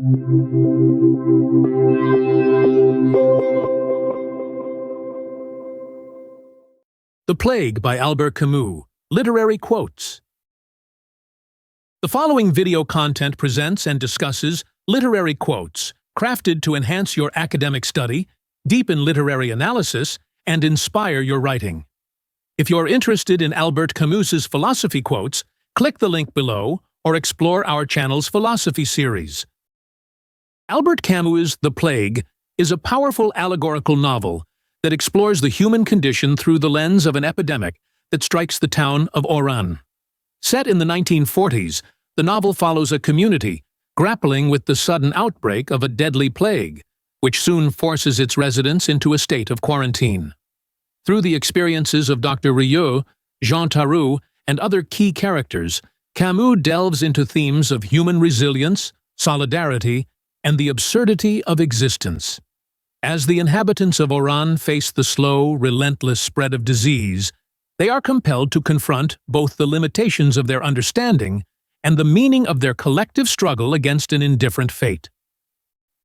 The Plague by Albert Camus. Literary Quotes. The following video content presents and discusses literary quotes crafted to enhance your academic study, deepen literary analysis, and inspire your writing. If you're interested in Albert Camus's philosophy quotes, click the link below or explore our channel's philosophy series. Albert Camus' The Plague is a powerful allegorical novel that explores the human condition through the lens of an epidemic that strikes the town of Oran. Set in the 1940s, the novel follows a community grappling with the sudden outbreak of a deadly plague, which soon forces its residents into a state of quarantine. Through the experiences of Dr. Rieux, Jean Taroux, and other key characters, Camus delves into themes of human resilience, solidarity, and the absurdity of existence. As the inhabitants of Oran face the slow, relentless spread of disease, they are compelled to confront both the limitations of their understanding and the meaning of their collective struggle against an indifferent fate.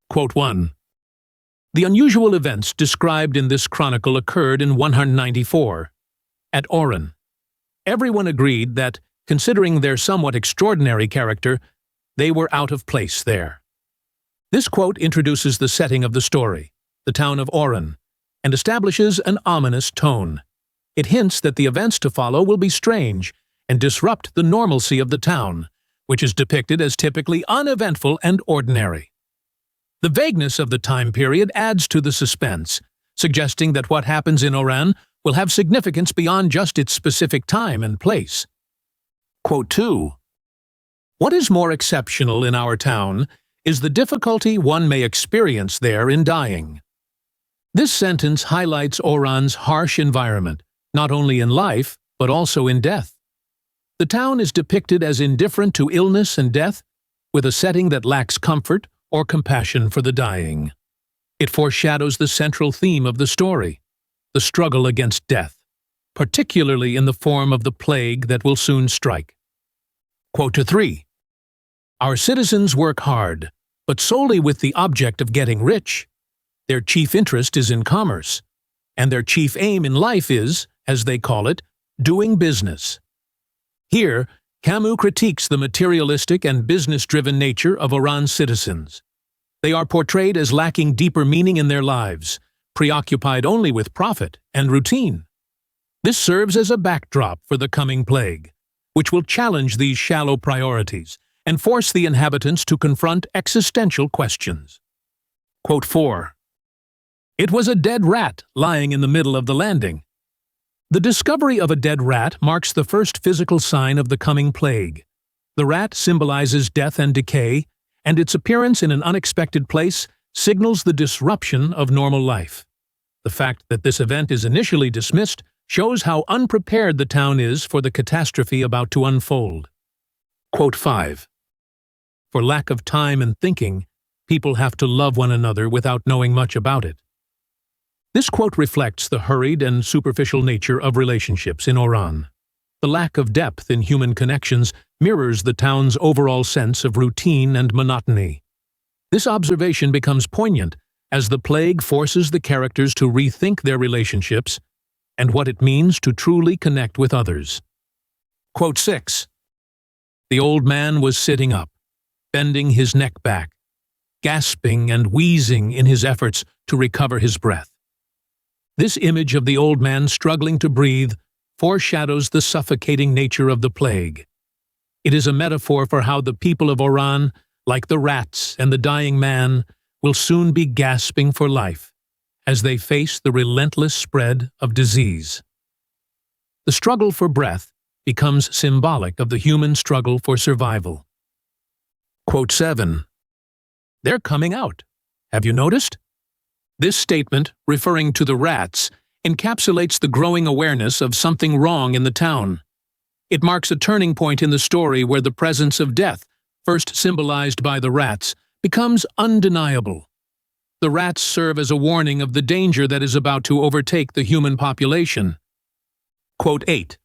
Quote 1. The unusual events described in this chronicle occurred in 194, at Oran. Everyone agreed that, considering their somewhat extraordinary character, they were out of place there. This quote introduces the setting of the story, the town of Oran, and establishes an ominous tone. It hints that the events to follow will be strange and disrupt the normalcy of the town, which is depicted as typically uneventful and ordinary. The vagueness of the time period adds to the suspense, suggesting that what happens in Oran will have significance beyond just its specific time and place. Quote 2. What is more exceptional in our town is the difficulty one may experience there in dying. This sentence highlights Oran's harsh environment, not only in life, but also in death. The town is depicted as indifferent to illness and death, with a setting that lacks comfort or compassion for the dying. It foreshadows the central theme of the story, the struggle against death, particularly in the form of the plague that will soon strike. Quote 3. Our citizens work hard, but solely with the object of getting rich. Their chief interest is in commerce, and their chief aim in life is, as they call it, doing business. Here, Camus critiques the materialistic and business-driven nature of Oran's citizens. They are portrayed as lacking deeper meaning in their lives, preoccupied only with profit and routine. This serves as a backdrop for the coming plague, which will challenge these shallow priorities and force the inhabitants to confront existential questions. Quote 4. It was a dead rat lying in the middle of the landing. The discovery of a dead rat marks the first physical sign of the coming plague. The rat symbolizes death and decay, and its appearance in an unexpected place signals the disruption of normal life. The fact that this event is initially dismissed shows how unprepared the town is for the catastrophe about to unfold. Quote 5. For lack of time and thinking, people have to love one another without knowing much about it. This quote reflects the hurried and superficial nature of relationships in Oran. The lack of depth in human connections mirrors the town's overall sense of routine and monotony. This observation becomes poignant as the plague forces the characters to rethink their relationships and what it means to truly connect with others. Quote 6. The old man was sitting up, bending his neck back, gasping and wheezing in his efforts to recover his breath. This image of the old man struggling to breathe foreshadows the suffocating nature of the plague. It is a metaphor for how the people of Oran, like the rats and the dying man, will soon be gasping for life as they face the relentless spread of disease. The struggle for breath becomes symbolic of the human struggle for survival. Quote 7. They're coming out. Have you noticed? This statement, referring to the rats, encapsulates the growing awareness of something wrong in the town. It marks a turning point in the story where the presence of death, first symbolized by the rats, becomes undeniable. The rats serve as a warning of the danger that is about to overtake the human population. Quote 8.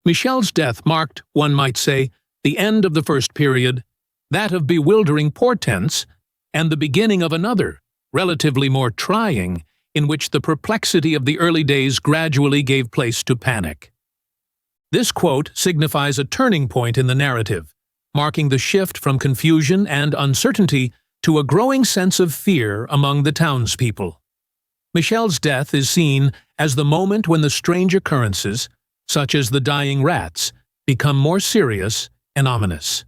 Michel's death marked, one might say, the end of the first period that of bewildering portents, and the beginning of another, relatively more trying, in which the perplexity of the early days gradually gave place to panic. This quote signifies a turning point in the narrative, marking the shift from confusion and uncertainty to a growing sense of fear among the townspeople. Michel's death is seen as the moment when the strange occurrences, such as the dying rats, become more serious and ominous.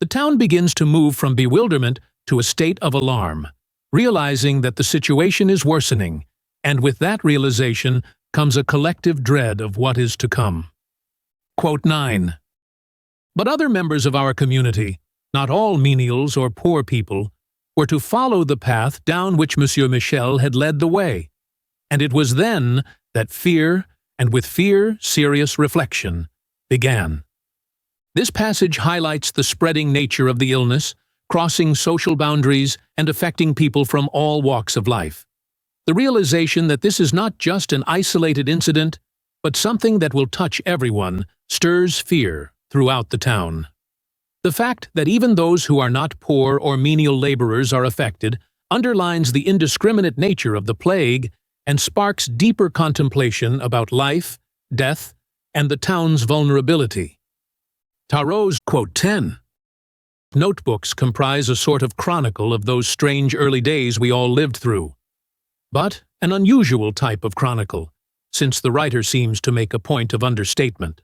The town begins to move from bewilderment to a state of alarm, realizing that the situation is worsening, and with that realization comes a collective dread of what is to come. Quote 9. But other members of our community, not all menials or poor people, were to follow the path down which Monsieur Michel had led the way, and it was then that fear, and with fear, serious reflection, began. This passage highlights the spreading nature of the illness, crossing social boundaries and affecting people from all walks of life. The realization that this is not just an isolated incident, but something that will touch everyone, stirs fear throughout the town. The fact that even those who are not poor or menial laborers are affected underlines the indiscriminate nature of the plague and sparks deeper contemplation about life, death, and the town's vulnerability. Tarot's quote 10. Notebooks comprise a sort of chronicle of those strange early days we all lived through, but an unusual type of chronicle, since the writer seems to make a point of understatement.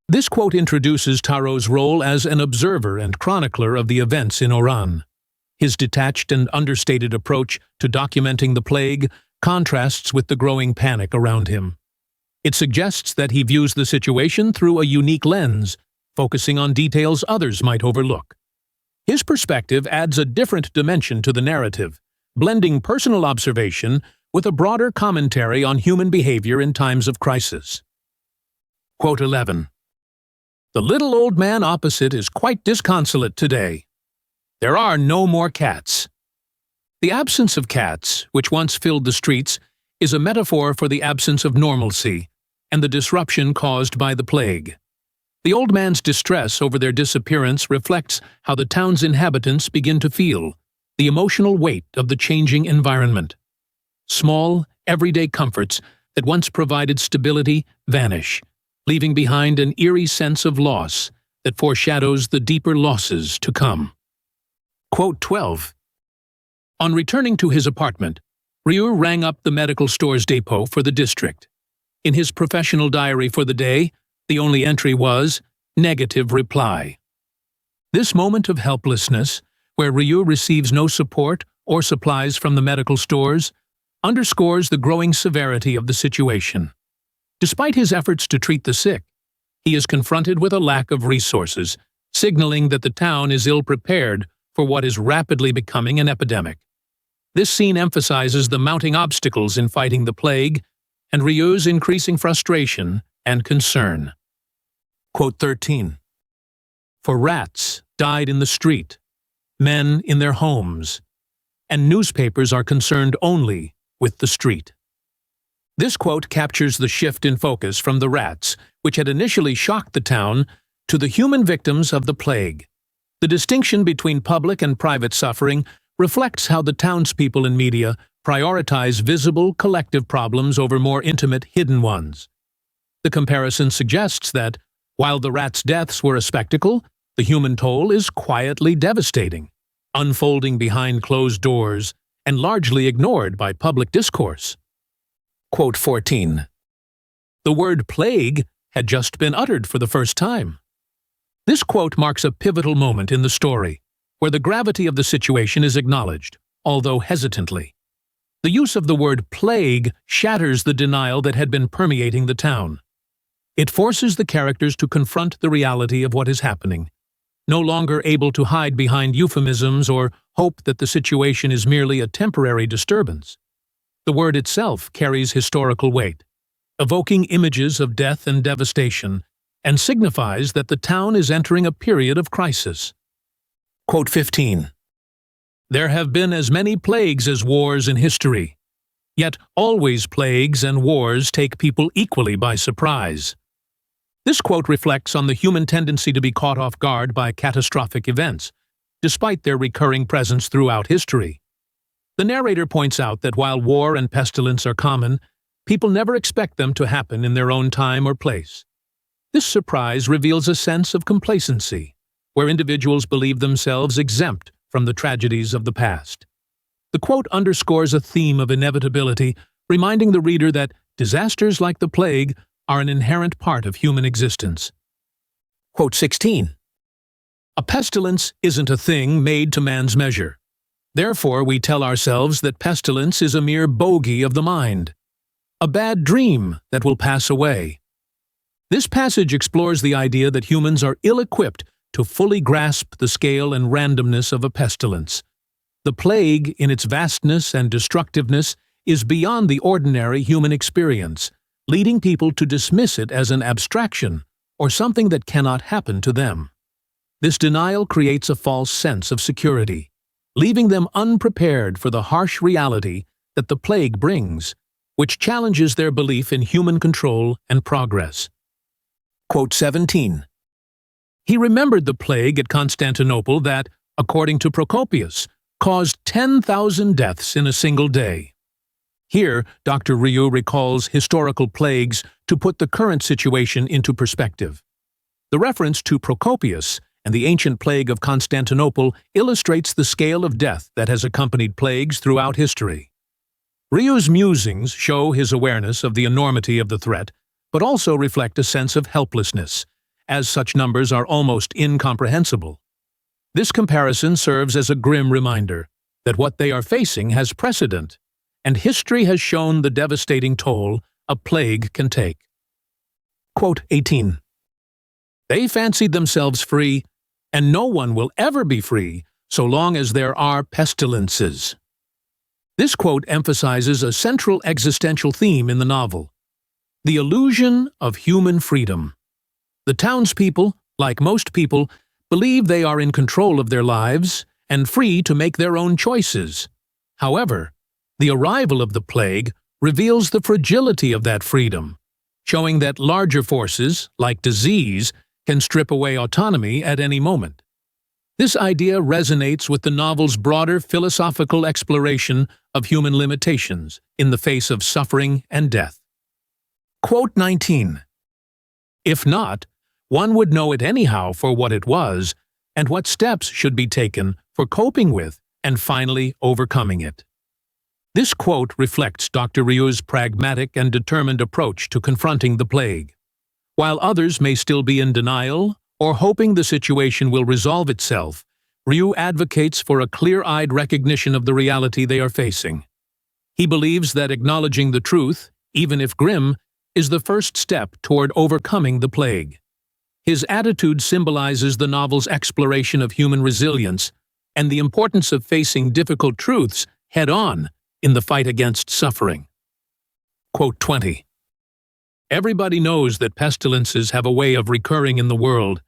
This quote introduces Tarot's role as an observer and chronicler of the events in Oran. His detached and understated approach to documenting the plague contrasts with the growing panic around him. It suggests that he views the situation through a unique lens, focusing on details others might overlook. His perspective adds a different dimension to the narrative, blending personal observation with a broader commentary on human behavior in times of crisis. Quote 11. The little old man opposite is quite disconsolate today. There are no more cats. The absence of cats, which once filled the streets, is a metaphor for the absence of normalcy and the disruption caused by the plague. The old man's distress over their disappearance reflects how the town's inhabitants begin to feel the emotional weight of the changing environment. Small, everyday comforts that once provided stability vanish, leaving behind an eerie sense of loss that foreshadows the deeper losses to come. Quote 12. On returning to his apartment, Rieux rang up the medical stores depot for the district. In his professional diary for the day, the only entry was, negative reply. This moment of helplessness, where Rieux receives no support or supplies from the medical stores, underscores the growing severity of the situation. Despite his efforts to treat the sick, he is confronted with a lack of resources, signaling that the town is ill-prepared for what is rapidly becoming an epidemic. This scene emphasizes the mounting obstacles in fighting the plague and Rieux's increasing frustration and concern. Quote 13. For rats died in the street, men in their homes, and newspapers are concerned only with the street. This quote captures the shift in focus from the rats, which had initially shocked the town, to the human victims of the plague. The distinction between public and private suffering reflects how the townspeople and media prioritize visible, collective problems over more intimate, hidden ones. The comparison suggests that, while the rats' deaths were a spectacle, the human toll is quietly devastating, unfolding behind closed doors and largely ignored by public discourse. Quote 14. The word plague had just been uttered for the first time. This quote marks a pivotal moment in the story, where the gravity of the situation is acknowledged, although hesitantly. The use of the word plague shatters the denial that had been permeating the town. It forces the characters to confront the reality of what is happening, no longer able to hide behind euphemisms or hope that the situation is merely a temporary disturbance. The word itself carries historical weight, evoking images of death and devastation, and signifies that the town is entering a period of crisis. Quote 15. There have been as many plagues as wars in history, yet always plagues and wars take people equally by surprise. This quote reflects on the human tendency to be caught off guard by catastrophic events, despite their recurring presence throughout history. The narrator points out that while war and pestilence are common, people never expect them to happen in their own time or place. This surprise reveals a sense of complacency, where individuals believe themselves exempt from the tragedies of the past. The quote underscores a theme of inevitability, reminding the reader that disasters like the plague are an inherent part of human existence. Quote 16. A pestilence isn't a thing made to man's measure. Therefore, we tell ourselves that pestilence is a mere bogey of the mind, a bad dream that will pass away. This passage explores the idea that humans are ill-equipped to fully grasp the scale and randomness of a pestilence. The plague, in its vastness and destructiveness, is beyond the ordinary human experience, leading people to dismiss it as an abstraction or something that cannot happen to them. This denial creates a false sense of security, leaving them unprepared for the harsh reality that the plague brings, which challenges their belief in human control and progress. Quote 17. He remembered the plague at Constantinople that, according to Procopius, caused 10,000 deaths in a single day. Here, Dr. Ryu recalls historical plagues to put the current situation into perspective. The reference to Procopius and the ancient plague of Constantinople illustrates the scale of death that has accompanied plagues throughout history. Ryu's musings show his awareness of the enormity of the threat, but also reflect a sense of helplessness, as such numbers are almost incomprehensible. This comparison serves as a grim reminder that what they are facing has precedent, and history has shown the devastating toll a plague can take. Quote 18. They fancied themselves free, and no one will ever be free so long as there are pestilences. This quote emphasizes a central existential theme in the novel: the illusion of human freedom. The townspeople, like most people, believe they are in control of their lives and free to make their own choices. However, the arrival of the plague reveals the fragility of that freedom, showing that larger forces, like disease, can strip away autonomy at any moment. This idea resonates with the novel's broader philosophical exploration of human limitations in the face of suffering and death. Quote 19. If not, one would know it anyhow for what it was, and what steps should be taken for coping with and finally overcoming it. This quote reflects Dr. Ryu's pragmatic and determined approach to confronting the plague. While others may still be in denial or hoping the situation will resolve itself, Ryu advocates for a clear-eyed recognition of the reality they are facing. He believes that acknowledging the truth, even if grim, is the first step toward overcoming the plague. His attitude symbolizes the novel's exploration of human resilience and the importance of facing difficult truths head-on in the fight against suffering. Quote 20. Everybody knows that pestilences have a way of recurring in the world,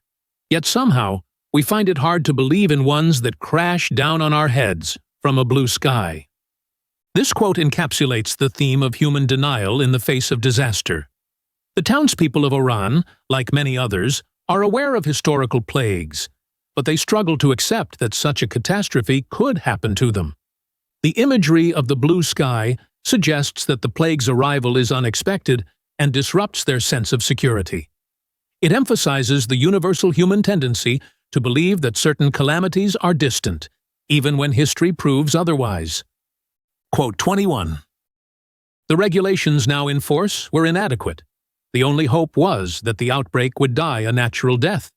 yet somehow we find it hard to believe in ones that crash down on our heads from a blue sky. This quote encapsulates the theme of human denial in the face of disaster. The townspeople of Oran, like many others, are aware of historical plagues, but they struggle to accept that such a catastrophe could happen to them. The imagery of the blue sky suggests that the plague's arrival is unexpected and disrupts their sense of security. It emphasizes the universal human tendency to believe that certain calamities are distant, even when history proves otherwise. Quote 21. The regulations now in force were inadequate. The only hope was that the outbreak would die a natural death.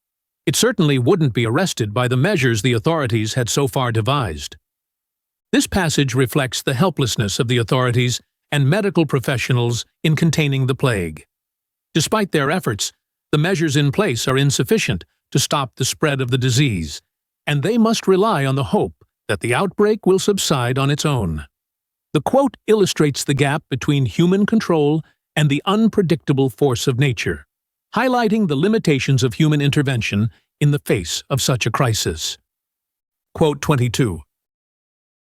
It certainly wouldn't be arrested by the measures the authorities had so far devised. This passage reflects the helplessness of the authorities and medical professionals in containing the plague. Despite their efforts, the measures in place are insufficient to stop the spread of the disease, and they must rely on the hope that the outbreak will subside on its own. The quote illustrates the gap between human control and the unpredictable force of nature, highlighting the limitations of human intervention in the face of such a crisis. Quote 22.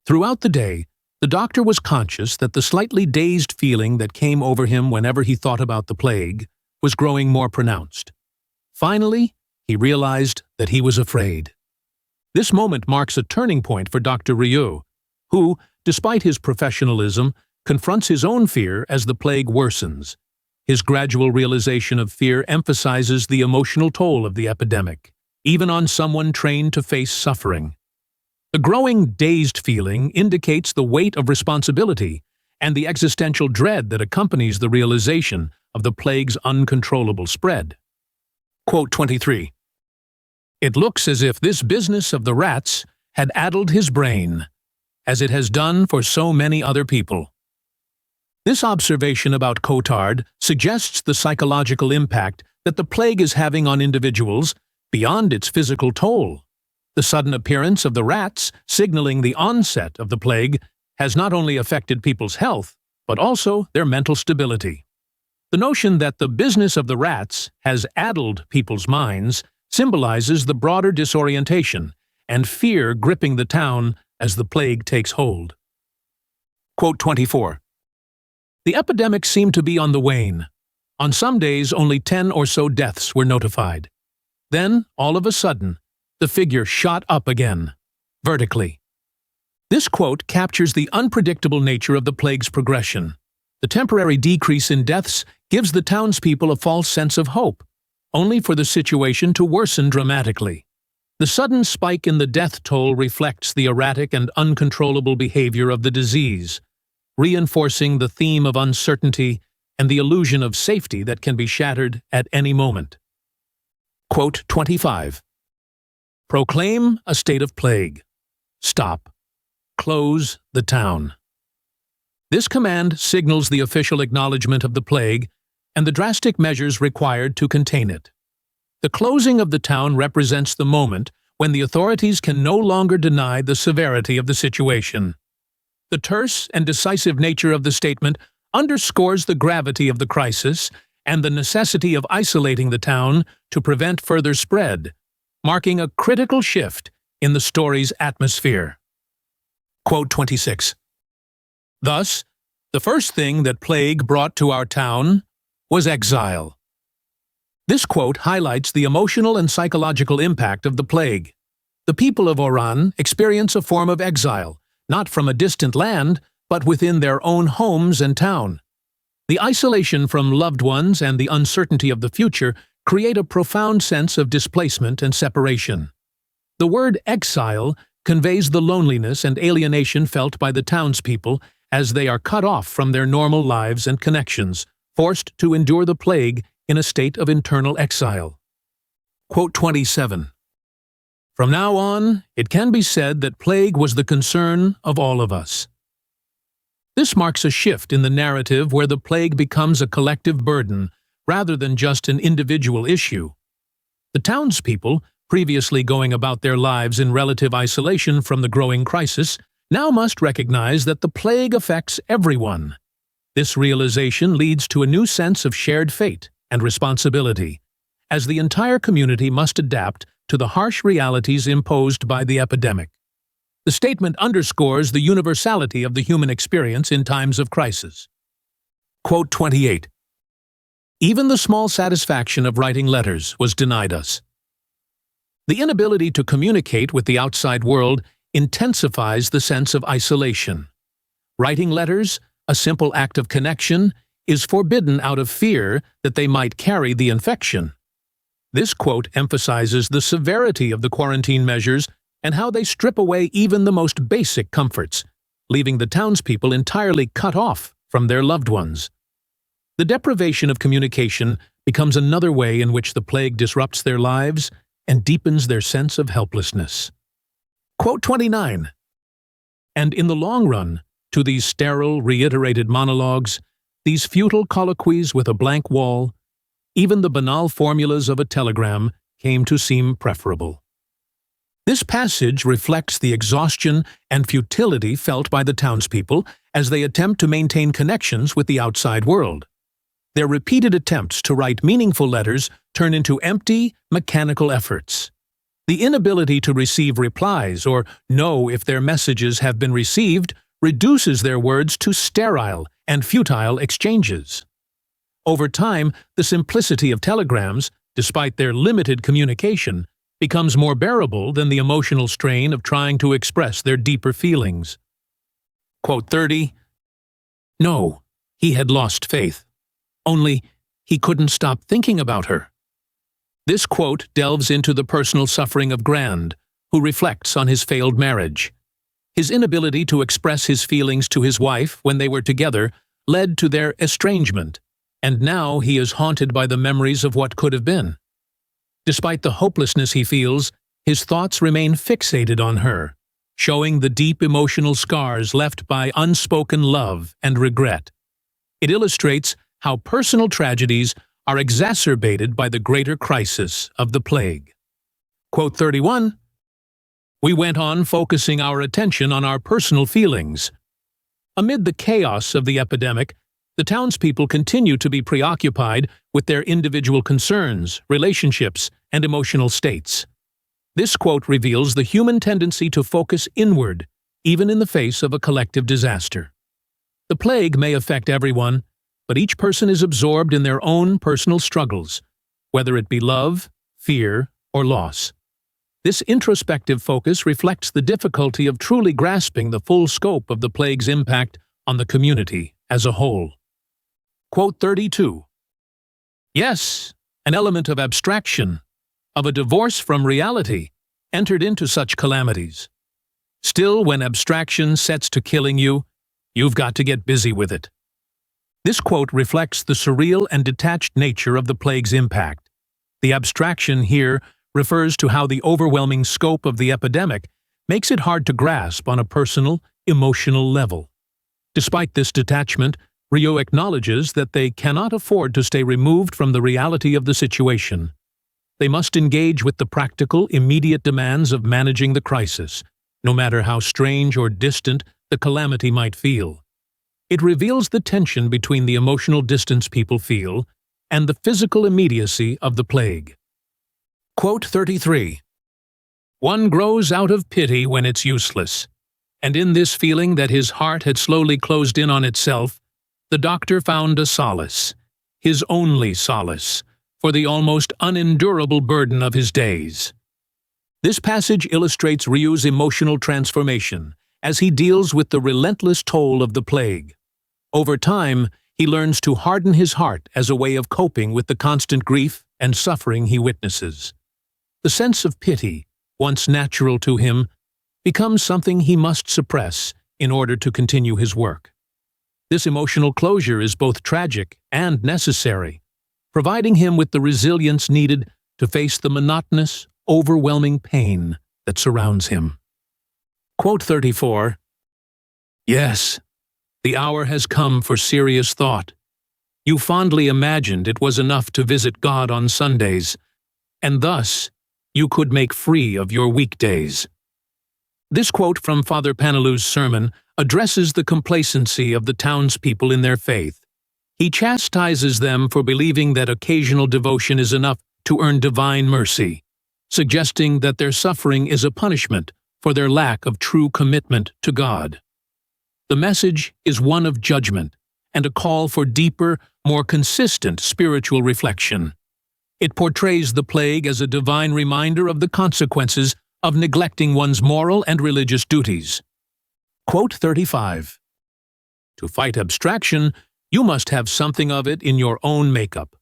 Throughout the day, the doctor was conscious that the slightly dazed feeling that came over him whenever he thought about the plague was growing more pronounced. Finally, he realized that he was afraid. This moment marks a turning point for Dr. Rieu, who, despite his professionalism, confronts his own fear as the plague worsens. His gradual realization of fear emphasizes the emotional toll of the epidemic, even on someone trained to face suffering. The growing dazed feeling indicates the weight of responsibility and the existential dread that accompanies the realization of the plague's uncontrollable spread. Quote 23. It looks as if this business of the rats had addled his brain, as it has done for so many other people. This observation about Cotard suggests the psychological impact that the plague is having on individuals beyond its physical toll. The sudden appearance of the rats, signaling the onset of the plague, has not only affected people's health, but also their mental stability. The notion that the business of the rats has addled people's minds symbolizes the broader disorientation and fear gripping the town as the plague takes hold. Quote 24. The epidemic seemed to be on the wane. On some days, only 10 or so deaths were notified. Then, all of a sudden, the figure shot up again, vertically. This quote captures the unpredictable nature of the plague's progression. The temporary decrease in deaths gives the townspeople a false sense of hope, only for the situation to worsen dramatically. The sudden spike in the death toll reflects the erratic and uncontrollable behavior of the disease, reinforcing the theme of uncertainty and the illusion of safety that can be shattered at any moment. Quote 25. Proclaim a state of plague. Stop. Close the town. This command signals the official acknowledgement of the plague and the drastic measures required to contain it. The closing of the town represents the moment when the authorities can no longer deny the severity of the situation. The terse and decisive nature of the statement underscores the gravity of the crisis and the necessity of isolating the town to prevent further spread, marking a critical shift in the story's atmosphere. Quote 26. Thus, the first thing that plague brought to our town was exile. This quote highlights the emotional and psychological impact of the plague. The people of Oran experience a form of exile, not from a distant land, but within their own homes and town. The isolation from loved ones and the uncertainty of the future create a profound sense of displacement and separation. The word exile conveys the loneliness and alienation felt by the townspeople as they are cut off from their normal lives and connections, forced to endure the plague in a state of internal exile. Quote 27. From now on, it can be said that plague was the concern of all of us. This marks a shift in the narrative where the plague becomes a collective burden rather than just an individual issue. The townspeople, previously going about their lives in relative isolation from the growing crisis, now must recognize that the plague affects everyone. This realization leads to a new sense of shared fate and responsibility, as the entire community must adapt to the harsh realities imposed by the epidemic. The statement underscores the universality of the human experience in times of crisis. Quote 28. Even the small satisfaction of writing letters was denied us. The inability to communicate with the outside world intensifies the sense of isolation. Writing letters, a simple act of connection, is forbidden out of fear that they might carry the infection. This quote emphasizes the severity of the quarantine measures and how they strip away even the most basic comforts, leaving the townspeople entirely cut off from their loved ones. The deprivation of communication becomes another way in which the plague disrupts their lives and deepens their sense of helplessness. Quote 29. And in the long run, to these sterile, reiterated monologues, these futile colloquies with a blank wall, even the banal formulas of a telegram came to seem preferable. This passage reflects the exhaustion and futility felt by the townspeople as they attempt to maintain connections with the outside world. Their repeated attempts to write meaningful letters turn into empty, mechanical efforts. The inability to receive replies or know if their messages have been received reduces their words to sterile and futile exchanges. Over time, the simplicity of telegrams, despite their limited communication, becomes more bearable than the emotional strain of trying to express their deeper feelings. Quote 30. No, he had lost faith. Only, he couldn't stop thinking about her. This quote delves into the personal suffering of Grand, who reflects on his failed marriage. His inability to express his feelings to his wife when they were together led to their estrangement, and now he is haunted by the memories of what could have been. Despite the hopelessness he feels, his thoughts remain fixated on her, showing the deep emotional scars left by unspoken love and regret. It illustrates how personal tragedies are exacerbated by the greater crisis of the plague. Quote 31. We went on focusing our attention on our personal feelings. Amid the chaos of the epidemic, the townspeople continue to be preoccupied with their individual concerns, relationships, and emotional states. This quote reveals the human tendency to focus inward, even in the face of a collective disaster. The plague may affect everyone, but each person is absorbed in their own personal struggles, whether it be love, fear, or loss. This introspective focus reflects the difficulty of truly grasping the full scope of the plague's impact on the community as a whole. Quote 32. Yes, an element of abstraction, of a divorce from reality, entered into such calamities. Still, when abstraction sets to killing you, you've got to get busy with it. This quote reflects the surreal and detached nature of the plague's impact. The abstraction here refers to how the overwhelming scope of the epidemic makes it hard to grasp on a personal, emotional level. Despite this detachment, Rio acknowledges that they cannot afford to stay removed from the reality of the situation. They must engage with the practical, immediate demands of managing the crisis, no matter how strange or distant the calamity might feel. It reveals the tension between the emotional distance people feel and the physical immediacy of the plague. Quote 33. One grows out of pity when it's useless, and in this feeling that his heart had slowly closed in on itself, the doctor found a solace, his only solace, for the almost unendurable burden of his days. This passage illustrates Ryu's emotional transformation as he deals with the relentless toll of the plague. Over time, he learns to harden his heart as a way of coping with the constant grief and suffering he witnesses. The sense of pity, once natural to him, becomes something he must suppress in order to continue his work. This emotional closure is both tragic and necessary, providing him with the resilience needed to face the monotonous, overwhelming pain that surrounds him. Quote 34. Yes, the hour has come for serious thought. You fondly imagined it was enough to visit God on Sundays, and thus you could make free of your weekdays. This quote from Father Panelou's sermon addresses the complacency of the townspeople in their faith. He chastises them for believing that occasional devotion is enough to earn divine mercy, suggesting that their suffering is a punishment for their lack of true commitment to God. The message is one of judgment and a call for deeper, more consistent spiritual reflection. It portrays the plague as a divine reminder of the consequences of neglecting one's moral and religious duties. Quote 35. To fight abstraction, you must have something of it in your own makeup.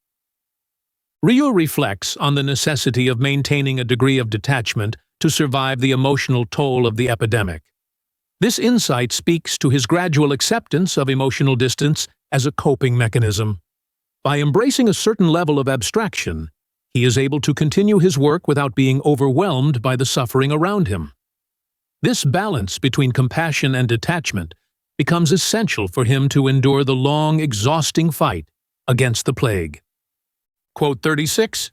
Ryu reflects on the necessity of maintaining a degree of detachment to survive the emotional toll of the epidemic. This insight speaks to his gradual acceptance of emotional distance as a coping mechanism. By embracing a certain level of abstraction, he is able to continue his work without being overwhelmed by the suffering around him. This balance between compassion and detachment becomes essential for him to endure the long, exhausting fight against the plague. Quote 36.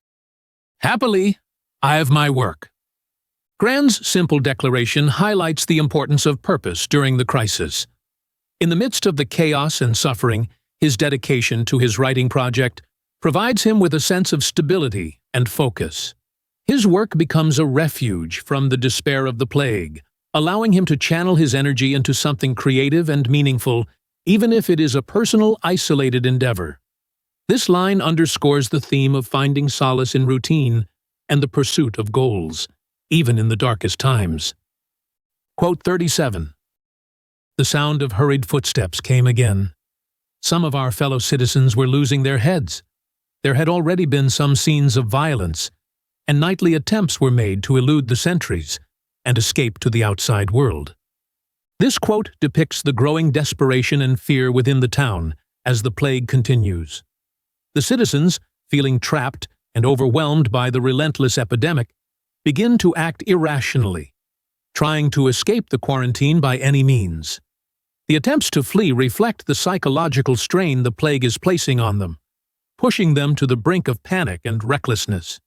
Happily, I have my work. Grand's simple declaration highlights the importance of purpose during the crisis. In the midst of the chaos and suffering, his dedication to his writing project provides him with a sense of stability and focus. His work becomes a refuge from the despair of the plague, allowing him to channel his energy into something creative and meaningful, even if it is a personal, isolated endeavor. This line underscores the theme of finding solace in routine and the pursuit of goals, even in the darkest times. Quote 37. The sound of hurried footsteps came again. Some of our fellow citizens were losing their heads. There had already been some scenes of violence, and nightly attempts were made to elude the sentries and escape to the outside world. This quote depicts the growing desperation and fear within the town as the plague continues. The citizens, feeling trapped and overwhelmed by the relentless epidemic, begin to act irrationally, trying to escape the quarantine by any means. The attempts to flee reflect the psychological strain the plague is placing on them, pushing them to the brink of panic and recklessness.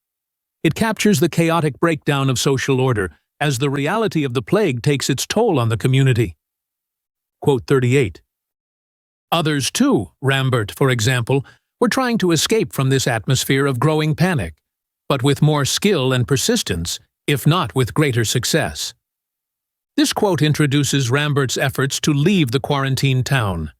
It captures the chaotic breakdown of social order as the reality of the plague takes its toll on the community. Quote 38. Others too, Rambert, for example, were trying to escape from this atmosphere of growing panic, but with more skill and persistence, if not with greater success. This quote introduces Rambert's efforts to leave the quarantined town.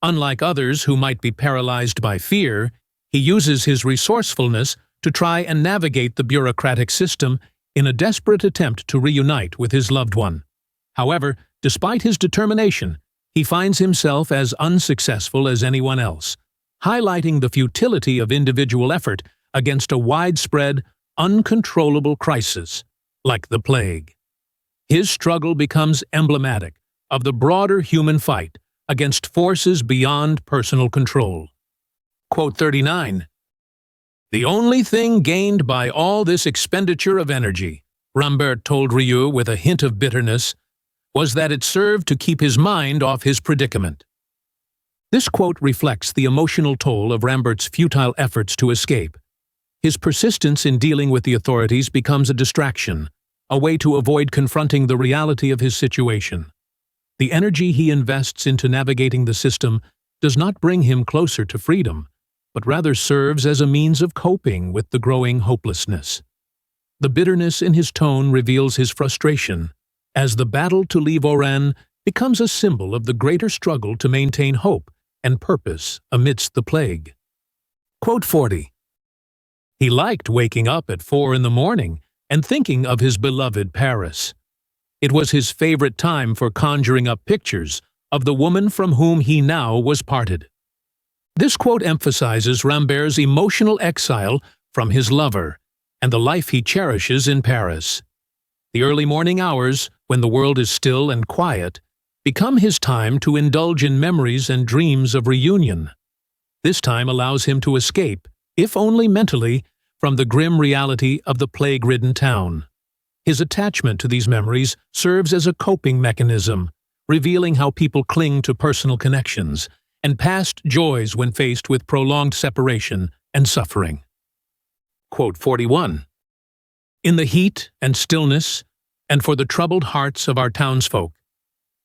Unlike others who might be paralyzed by fear, he uses his resourcefulness to try and navigate the bureaucratic system in a desperate attempt to reunite with his loved one. However, despite his determination, he finds himself as unsuccessful as anyone else, highlighting the futility of individual effort against a widespread, uncontrollable crisis like the plague. His struggle becomes emblematic of the broader human fight against forces beyond personal control. Quote 39. The only thing gained by all this expenditure of energy, Rambert told Rieu with a hint of bitterness, was that it served to keep his mind off his predicament. This quote reflects the emotional toll of Rambert's futile efforts to escape. His persistence in dealing with the authorities becomes a distraction, a way to avoid confronting the reality of his situation. The energy he invests into navigating the system does not bring him closer to freedom, but rather serves as a means of coping with the growing hopelessness. The bitterness in his tone reveals his frustration, as the battle to leave Oran becomes a symbol of the greater struggle to maintain hope and purpose amidst the plague. Quote 40. He liked waking up at 4 a.m. and thinking of his beloved Paris. It was his favorite time for conjuring up pictures of the woman from whom he now was parted. This quote emphasizes Rambert's emotional exile from his lover and the life he cherishes in Paris. The early morning hours, when the world is still and quiet, become his time to indulge in memories and dreams of reunion. This time allows him to escape, if only mentally, from the grim reality of the plague-ridden town. His attachment to these memories serves as a coping mechanism, revealing how people cling to personal connections and past joys when faced with prolonged separation and suffering. Quote 41. In the heat and stillness, and for the troubled hearts of our townsfolk,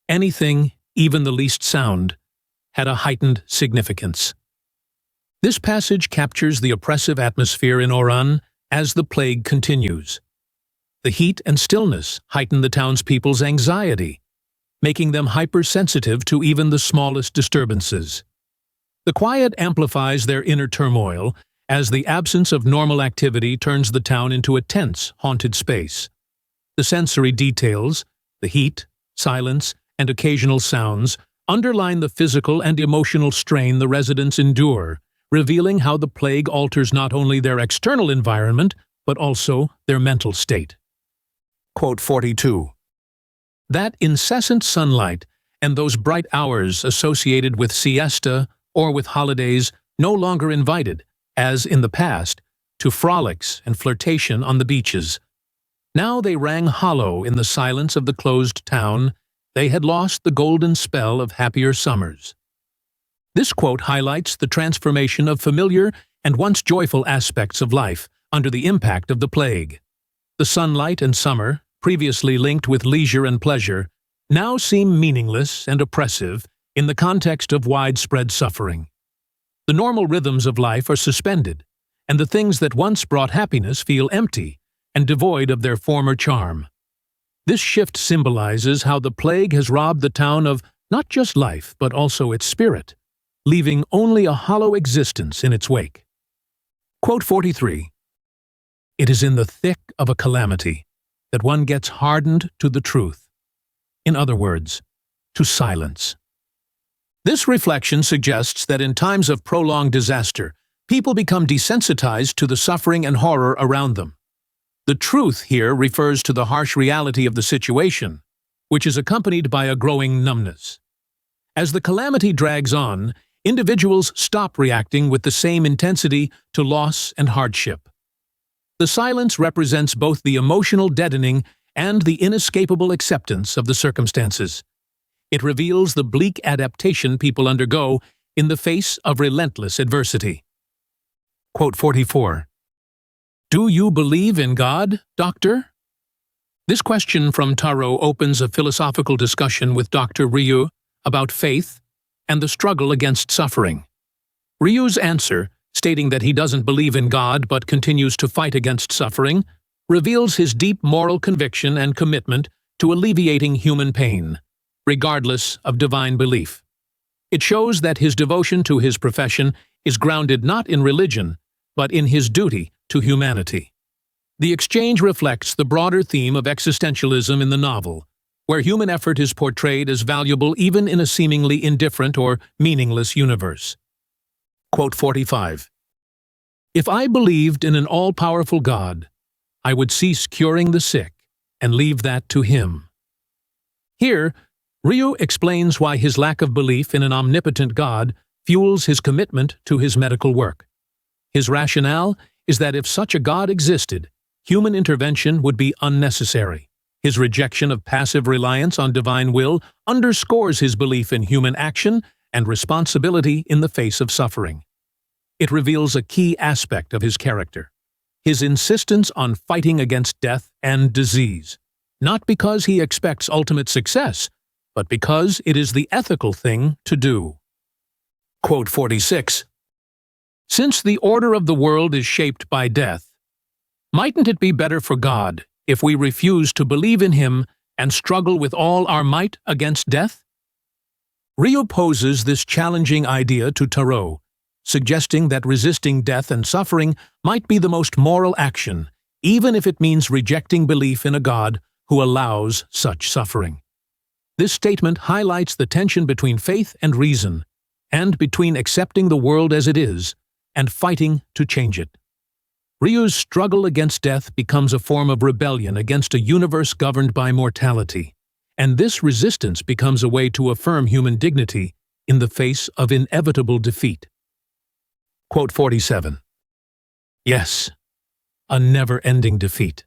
anything, even the least sound, had a heightened significance. This passage captures the oppressive atmosphere in Oran as the plague continues. The heat and stillness heighten the townspeople's anxiety, making them hypersensitive to even the smallest disturbances. The quiet amplifies their inner turmoil as the absence of normal activity turns the town into a tense, haunted space. The sensory details, the heat, silence, and occasional sounds underline the physical and emotional strain the residents endure, revealing how the plague alters not only their external environment, but also their mental state. Quote 42. That incessant sunlight and those bright hours associated with siesta or with holidays no longer invited, as in the past, to frolics and flirtation on the beaches. Now they rang hollow in the silence of the closed town. They had lost the golden spell of happier summers. This quote highlights the transformation of familiar and once joyful aspects of life under the impact of the plague. The sunlight and summer, previously linked with leisure and pleasure, now seem meaningless and oppressive in the context of widespread suffering. The normal rhythms of life are suspended, and the things that once brought happiness feel empty and devoid of their former charm. This shift symbolizes how the plague has robbed the town of not just life, but also its spirit. leaving only a hollow existence in its wake. Quote 43. It is in the thick of a calamity that one gets hardened to the truth. In other words, to silence. This reflection suggests that in times of prolonged disaster, people become desensitized to the suffering and horror around them. The truth here refers to the harsh reality of the situation, which is accompanied by a growing numbness. As the calamity drags on, individuals stop reacting with the same intensity to loss and hardship. The silence represents both the emotional deadening and the inescapable acceptance of the circumstances. It reveals the bleak adaptation people undergo in the face of relentless adversity. Quote 44. Do you believe in God, Doctor? This question from Tarot opens a philosophical discussion with Dr. Ryu about faith and the struggle against suffering. Ryu's answer, stating that he doesn't believe in God but continues to fight against suffering, reveals his deep moral conviction and commitment to alleviating human pain, regardless of divine belief. It shows that his devotion to his profession is grounded not in religion, but in his duty to humanity. The exchange reflects the broader theme of existentialism in the novel, where human effort is portrayed as valuable even in a seemingly indifferent or meaningless universe. Quote 45. If I believed in an all-powerful God, I would cease curing the sick and leave that to him. Here, Ryu explains why his lack of belief in an omnipotent God fuels his commitment to his medical work. His rationale is that if such a God existed, human intervention would be unnecessary. His rejection of passive reliance on divine will underscores his belief in human action and responsibility in the face of suffering. It reveals a key aspect of his character, his insistence on fighting against death and disease, not because he expects ultimate success, but because it is the ethical thing to do. Quote 46. Since the order of the world is shaped by death, mightn't it be better for God if we refuse to believe in him and struggle with all our might against death? Ryu poses this challenging idea to Tarot, suggesting that resisting death and suffering might be the most moral action, even if it means rejecting belief in a God who allows such suffering. This statement highlights the tension between faith and reason, and between accepting the world as it is and fighting to change it. Ryu's struggle against death becomes a form of rebellion against a universe governed by mortality, and this resistance becomes a way to affirm human dignity in the face of inevitable defeat. Quote 47. Yes, a never-ending defeat.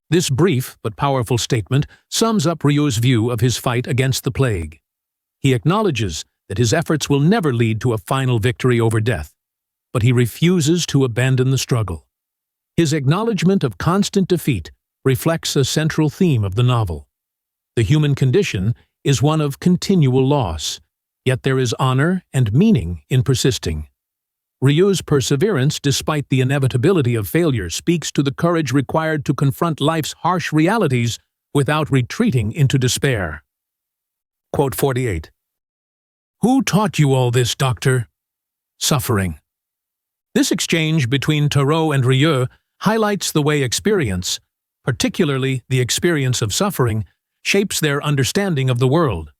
This brief but powerful statement sums up Ryu's view of his fight against the plague. He acknowledges that his efforts will never lead to a final victory over death, but he refuses to abandon the struggle. His acknowledgement of constant defeat reflects a central theme of the novel. The human condition is one of continual loss, yet there is honor and meaning in persisting. Ryu's perseverance despite the inevitability of failure speaks to the courage required to confront life's harsh realities without retreating into despair. Quote 48. Who taught you all this, Doctor? Suffering. This exchange between Tarot and Ryu highlights the way experience, particularly the experience of suffering, shapes their understanding of the world.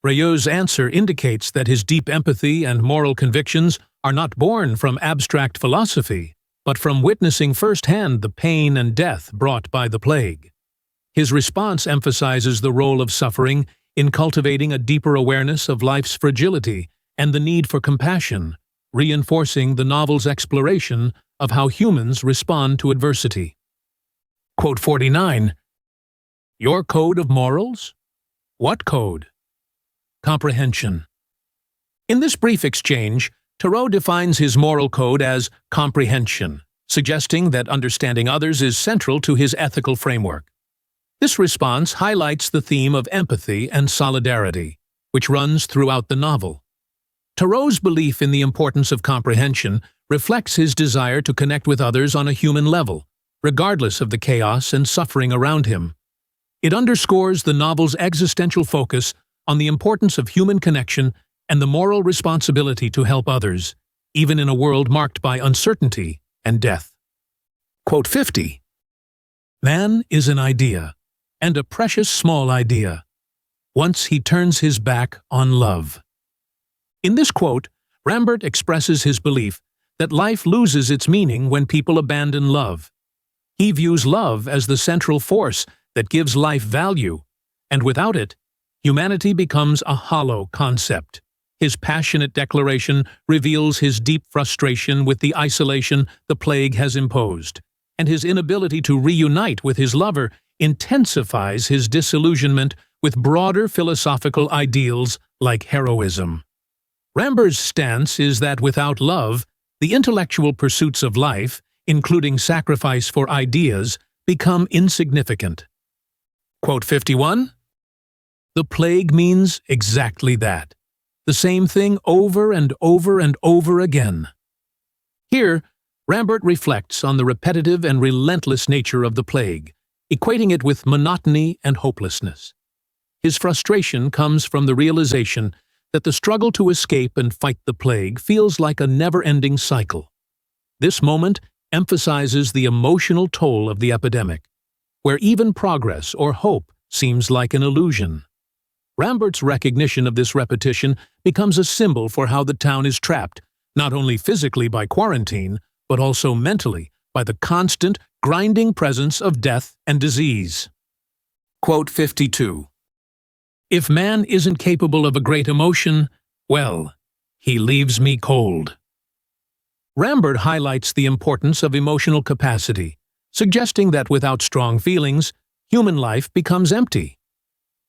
Ryu's answer indicates that his deep empathy and moral convictions are not born from abstract philosophy, but from witnessing firsthand the pain and death brought by the plague. His response emphasizes the role of suffering in cultivating a deeper awareness of life's fragility and the need for compassion, reinforcing the novel's exploration of how humans respond to adversity. Quote 49. Your code of morals? What code? Comprehension. In this brief exchange, Tarot defines his moral code as comprehension, suggesting that understanding others is central to his ethical framework. This response highlights the theme of empathy and solidarity, which runs throughout the novel. Tarot's belief in the importance of comprehension reflects his desire to connect with others on a human level, regardless of the chaos and suffering around him. It underscores the novel's existential focus on the importance of human connection and the moral responsibility to help others, even in a world marked by uncertainty and death. Quote 50. Man is an idea, and a precious small idea, once he turns his back on love. In this quote, Rambert expresses his belief that life loses its meaning when people abandon love. He views love as the central force that gives life value, and without it, humanity becomes a hollow concept. His passionate declaration reveals his deep frustration with the isolation the plague has imposed, and his inability to reunite with his lover intensifies his disillusionment with broader philosophical ideals like heroism. Rambert's stance is that without love, the intellectual pursuits of life, including sacrifice for ideas, become insignificant. Quote 51. The plague means exactly that. The same thing over and over and over again. Here, Rambert reflects on the repetitive and relentless nature of the plague, equating it with monotony and hopelessness. His frustration comes from the realization that the struggle to escape and fight the plague feels like a never-ending cycle. This moment emphasizes the emotional toll of the epidemic, where even progress or hope seems like an illusion. Rambert's recognition of this repetition becomes a symbol for how the town is trapped, not only physically by quarantine, but also mentally by the constant, grinding presence of death and disease. Quote 52. If man isn't capable of a great emotion, well, he leaves me cold. Rambert highlights the importance of emotional capacity, suggesting that without strong feelings, human life becomes empty.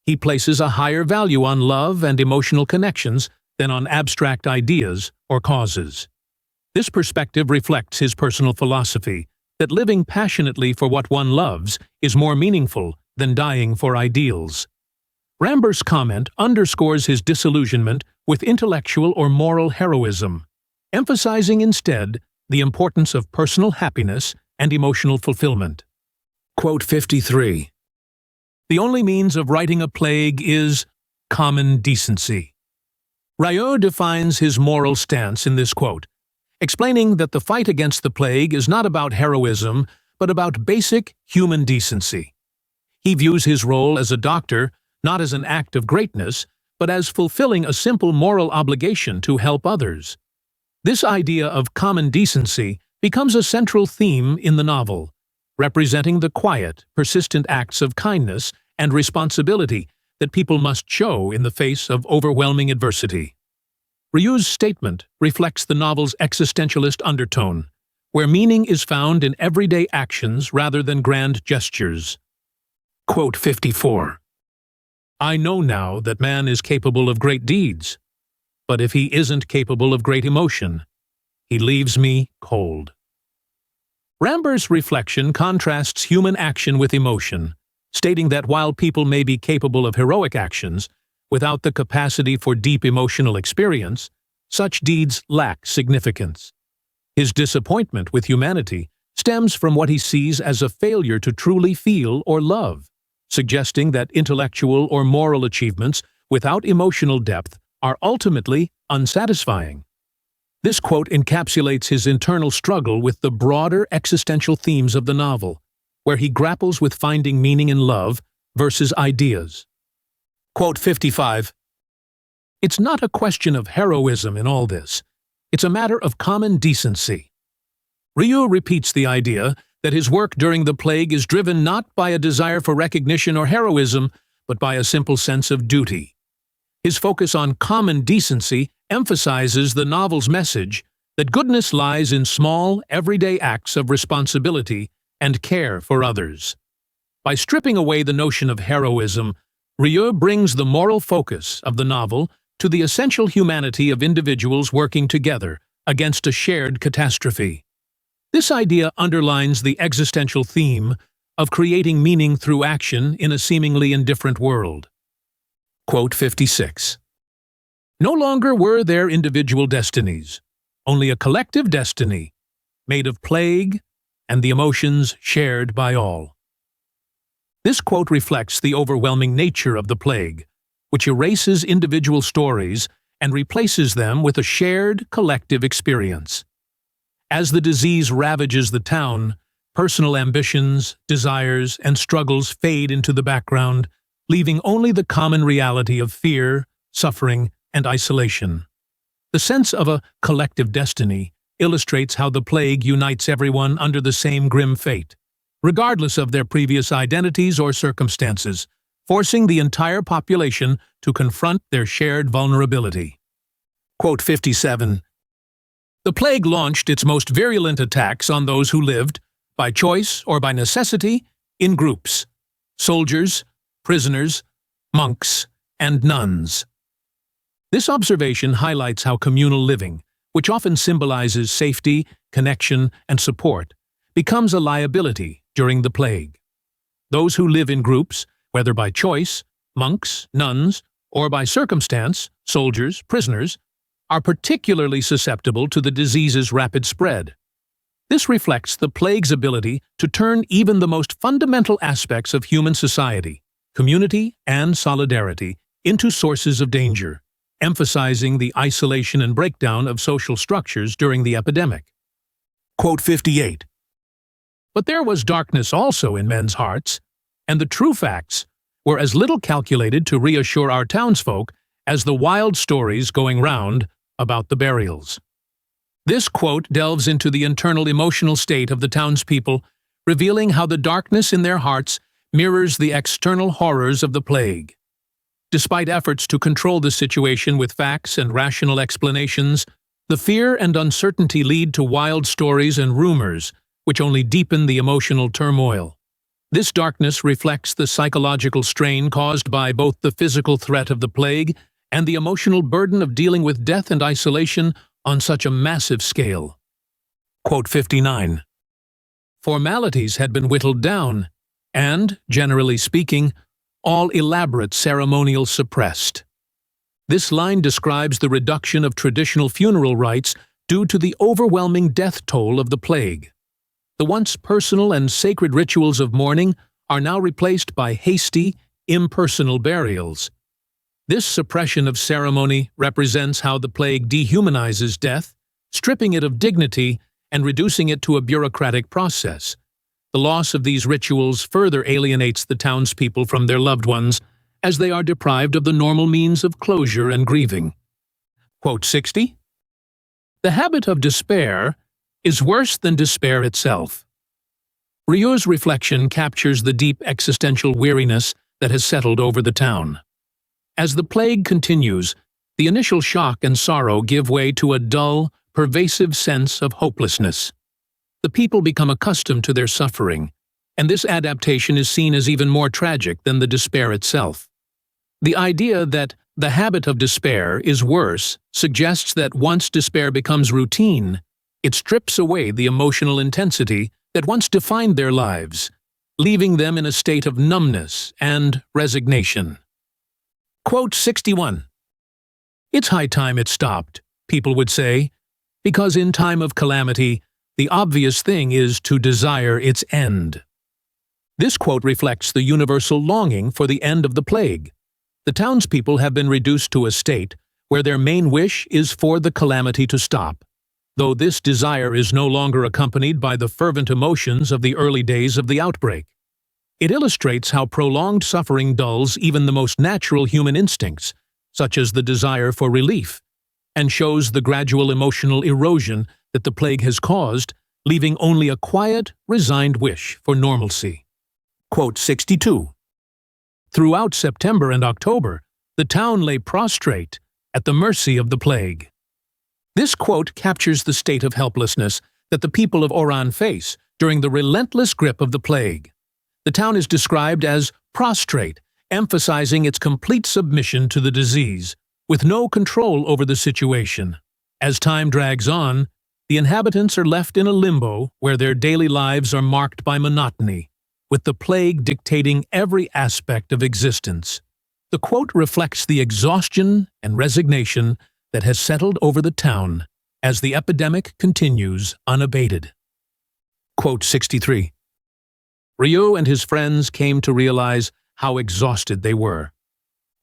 He places a higher value on love and emotional connections than on abstract ideas or causes. This perspective reflects his personal philosophy that living passionately for what one loves is more meaningful than dying for ideals. Rambert's comment underscores his disillusionment with intellectual or moral heroism, emphasizing instead the importance of personal happiness and emotional fulfillment. Quote 53. The only means of righting a plague is common decency. Rieu defines his moral stance in this quote, explaining that the fight against the plague is not about heroism, but about basic human decency. He views his role as a doctor not as an act of greatness, but as fulfilling a simple moral obligation to help others. This idea of common decency becomes a central theme in the novel, representing the quiet, persistent acts of kindness and responsibility that people must show in the face of overwhelming adversity. Rieu's statement reflects the novel's existentialist undertone, where meaning is found in everyday actions rather than grand gestures. Quote 54. I know now that man is capable of great deeds, but if he isn't capable of great emotion, he leaves me cold. Rambert's reflection contrasts human action with emotion, stating that while people may be capable of heroic actions, without the capacity for deep emotional experience, such deeds lack significance. His disappointment with humanity stems from what he sees as a failure to truly feel or love, suggesting that intellectual or moral achievements without emotional depth are ultimately unsatisfying. This quote encapsulates his internal struggle with the broader existential themes of the novel, where he grapples with finding meaning in love versus ideas. Quote 55. It's not a question of heroism in all this. It's a matter of common decency. Rieu repeats the idea that his work during the plague is driven not by a desire for recognition or heroism, but by a simple sense of duty. His focus on common decency emphasizes the novel's message that goodness lies in small, everyday acts of responsibility and care for others. By stripping away the notion of heroism, Rieu brings the moral focus of the novel to the essential humanity of individuals working together against a shared catastrophe. This idea underlines the existential theme of creating meaning through action in a seemingly indifferent world. Quote 56. No longer were there individual destinies, only a collective destiny, made of plague and the emotions shared by all. This quote reflects the overwhelming nature of the plague, which erases individual stories and replaces them with a shared, collective experience. As the disease ravages the town, personal ambitions, desires, and struggles fade into the background, leaving only the common reality of fear, suffering, and isolation. The sense of a collective destiny illustrates how the plague unites everyone under the same grim fate, regardless of their previous identities or circumstances, forcing the entire population to confront their shared vulnerability. Quote 57. The plague launched its most virulent attacks on those who lived, by choice or by necessity, in groups: soldiers, prisoners, monks, and nuns. This observation highlights how communal living, which often symbolizes safety, connection, and support, becomes a liability during the plague. Those who live in groups, whether by choice, monks, nuns, or by circumstance, soldiers, prisoners, are particularly susceptible to the disease's rapid spread. This reflects the plague's ability to turn even the most fundamental aspects of human society, community and solidarity, into sources of danger, emphasizing the isolation and breakdown of social structures during the epidemic. Quote 58. But there was darkness also in men's hearts, and the true facts were as little calculated to reassure our townsfolk as the wild stories going round about the burials. This quote delves into the internal emotional state of the townspeople, revealing how the darkness in their hearts mirrors the external horrors of the plague. Despite efforts to control the situation with facts and rational explanations, the fear and uncertainty lead to wild stories and rumors, which only deepen the emotional turmoil. This darkness reflects the psychological strain caused by both the physical threat of the plague and the emotional burden of dealing with death and isolation on such a massive scale. Quote 59. Formalities had been whittled down, and, generally speaking, all elaborate ceremonial suppressed. This line describes the reduction of traditional funeral rites due to the overwhelming death toll of the plague. The once personal and sacred rituals of mourning are now replaced by hasty, impersonal burials. This suppression of ceremony represents how the plague dehumanizes death, stripping it of dignity and reducing it to a bureaucratic process. The loss of these rituals further alienates the townspeople from their loved ones, as they are deprived of the normal means of closure and grieving. Quote 60. The habit of despair is worse than despair itself. Rieux's reflection captures the deep existential weariness that has settled over the town. As the plague continues, the initial shock and sorrow give way to a dull, pervasive sense of hopelessness. The people become accustomed to their suffering, and this adaptation is seen as even more tragic than the despair itself. The idea that the habit of despair is worse suggests that once despair becomes routine, it strips away the emotional intensity that once defined their lives, leaving them in a state of numbness and resignation. Quote 61. It's high time it stopped, people would say, because in time of calamity, the obvious thing is to desire its end. This quote reflects the universal longing for the end of the plague. The townspeople have been reduced to a state where their main wish is for the calamity to stop, though this desire is no longer accompanied by the fervent emotions of the early days of the outbreak. It illustrates how prolonged suffering dulls even the most natural human instincts, such as the desire for relief, and shows the gradual emotional erosion that the plague has caused, leaving only a quiet, resigned wish for normalcy. Quote 62. Throughout September and October, the town lay prostrate at the mercy of the plague. This quote captures the state of helplessness that the people of Oran face during the relentless grip of the plague. The town is described as prostrate, emphasizing its complete submission to the disease, with no control over the situation. As time drags on, the inhabitants are left in a limbo where their daily lives are marked by monotony, with the plague dictating every aspect of existence. The quote reflects the exhaustion and resignation that has settled over the town as the epidemic continues unabated. Quote 63. Rieux and his friends came to realize how exhausted they were.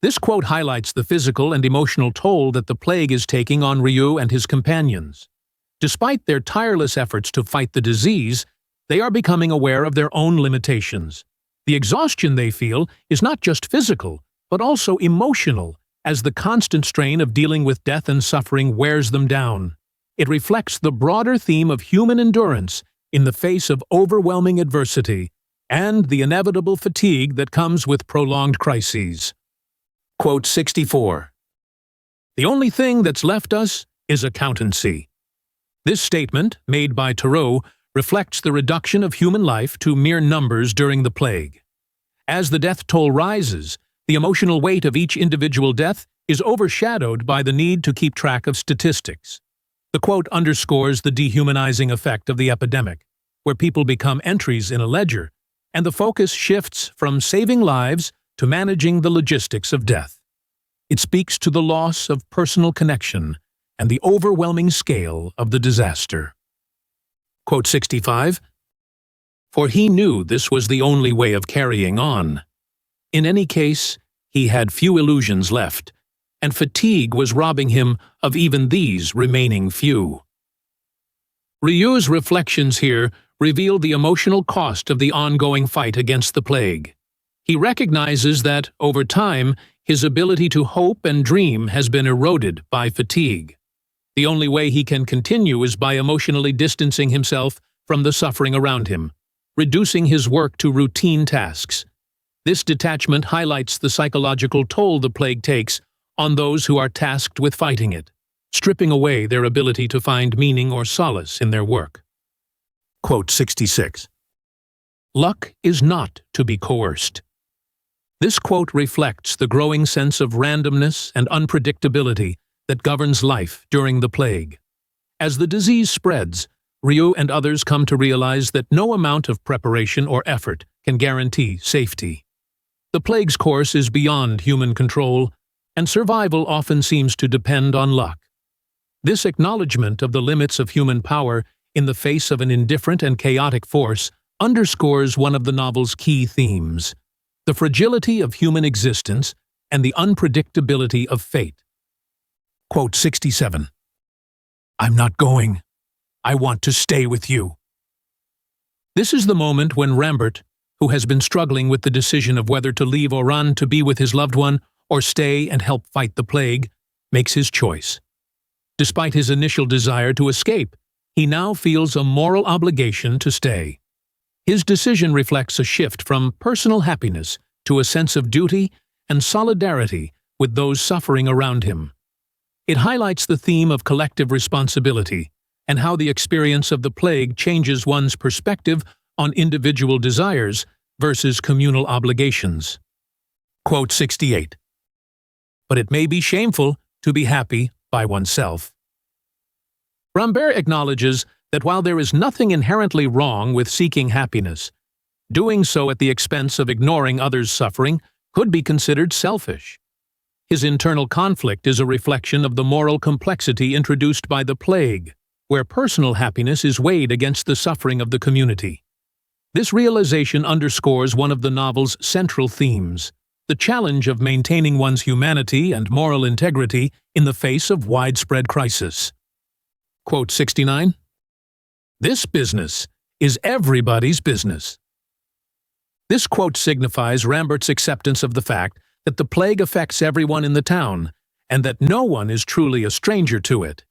This quote highlights the physical and emotional toll that the plague is taking on Ryu and his companions. Despite their tireless efforts to fight the disease, they are becoming aware of their own limitations. The exhaustion they feel is not just physical, but also emotional, as the constant strain of dealing with death and suffering wears them down. It reflects the broader theme of human endurance in the face of overwhelming adversity and the inevitable fatigue that comes with prolonged crises. Quote 64. The only thing that's left us is accountancy. This statement, made by Thoreau, reflects the reduction of human life to mere numbers during the plague. As the death toll rises, the emotional weight of each individual death is overshadowed by the need to keep track of statistics. The quote underscores the dehumanizing effect of the epidemic, where people become entries in a ledger, and the focus shifts from saving lives to managing the logistics of death. It speaks to the loss of personal connection and the overwhelming scale of the disaster. Quote 65. For he knew this was the only way of carrying on. In any case, he had few illusions left, and fatigue was robbing him of even these remaining few. Ryu's reflections here reveal the emotional cost of the ongoing fight against the plague. He recognizes that, over time, his ability to hope and dream has been eroded by fatigue. The only way he can continue is by emotionally distancing himself from the suffering around him, reducing his work to routine tasks. This detachment highlights the psychological toll the plague takes on those who are tasked with fighting it, stripping away their ability to find meaning or solace in their work. Quote 66. Luck is not to be coerced. This quote reflects the growing sense of randomness and unpredictability that governs life during the plague. As the disease spreads, Ryu and others come to realize that no amount of preparation or effort can guarantee safety. The plague's course is beyond human control, and survival often seems to depend on luck. This acknowledgement of the limits of human power in the face of an indifferent and chaotic force underscores one of the novel's key themes: the fragility of human existence and the unpredictability of fate. Quote 67. I'm not going. I want to stay with you. This is the moment when Rambert, who has been struggling with the decision of whether to leave Oran to be with his loved one or stay and help fight the plague, makes his choice. Despite his initial desire to escape, he now feels a moral obligation to stay. His decision reflects a shift from personal happiness to a sense of duty and solidarity with those suffering around him. It highlights the theme of collective responsibility and how the experience of the plague changes one's perspective on individual desires versus communal obligations. Quote 68. But it may be shameful to be happy by oneself. Rambert acknowledges that while there is nothing inherently wrong with seeking happiness, doing so at the expense of ignoring others' suffering could be considered selfish. His internal conflict is a reflection of the moral complexity introduced by the plague, where personal happiness is weighed against the suffering of the community. This realization underscores one of the novel's central themes: the challenge of maintaining one's humanity and moral integrity in the face of widespread crisis. Quote 69. This business is everybody's business. This quote signifies Rambert's acceptance of the fact that the plague affects everyone in the town, and that no one is truly a stranger to it.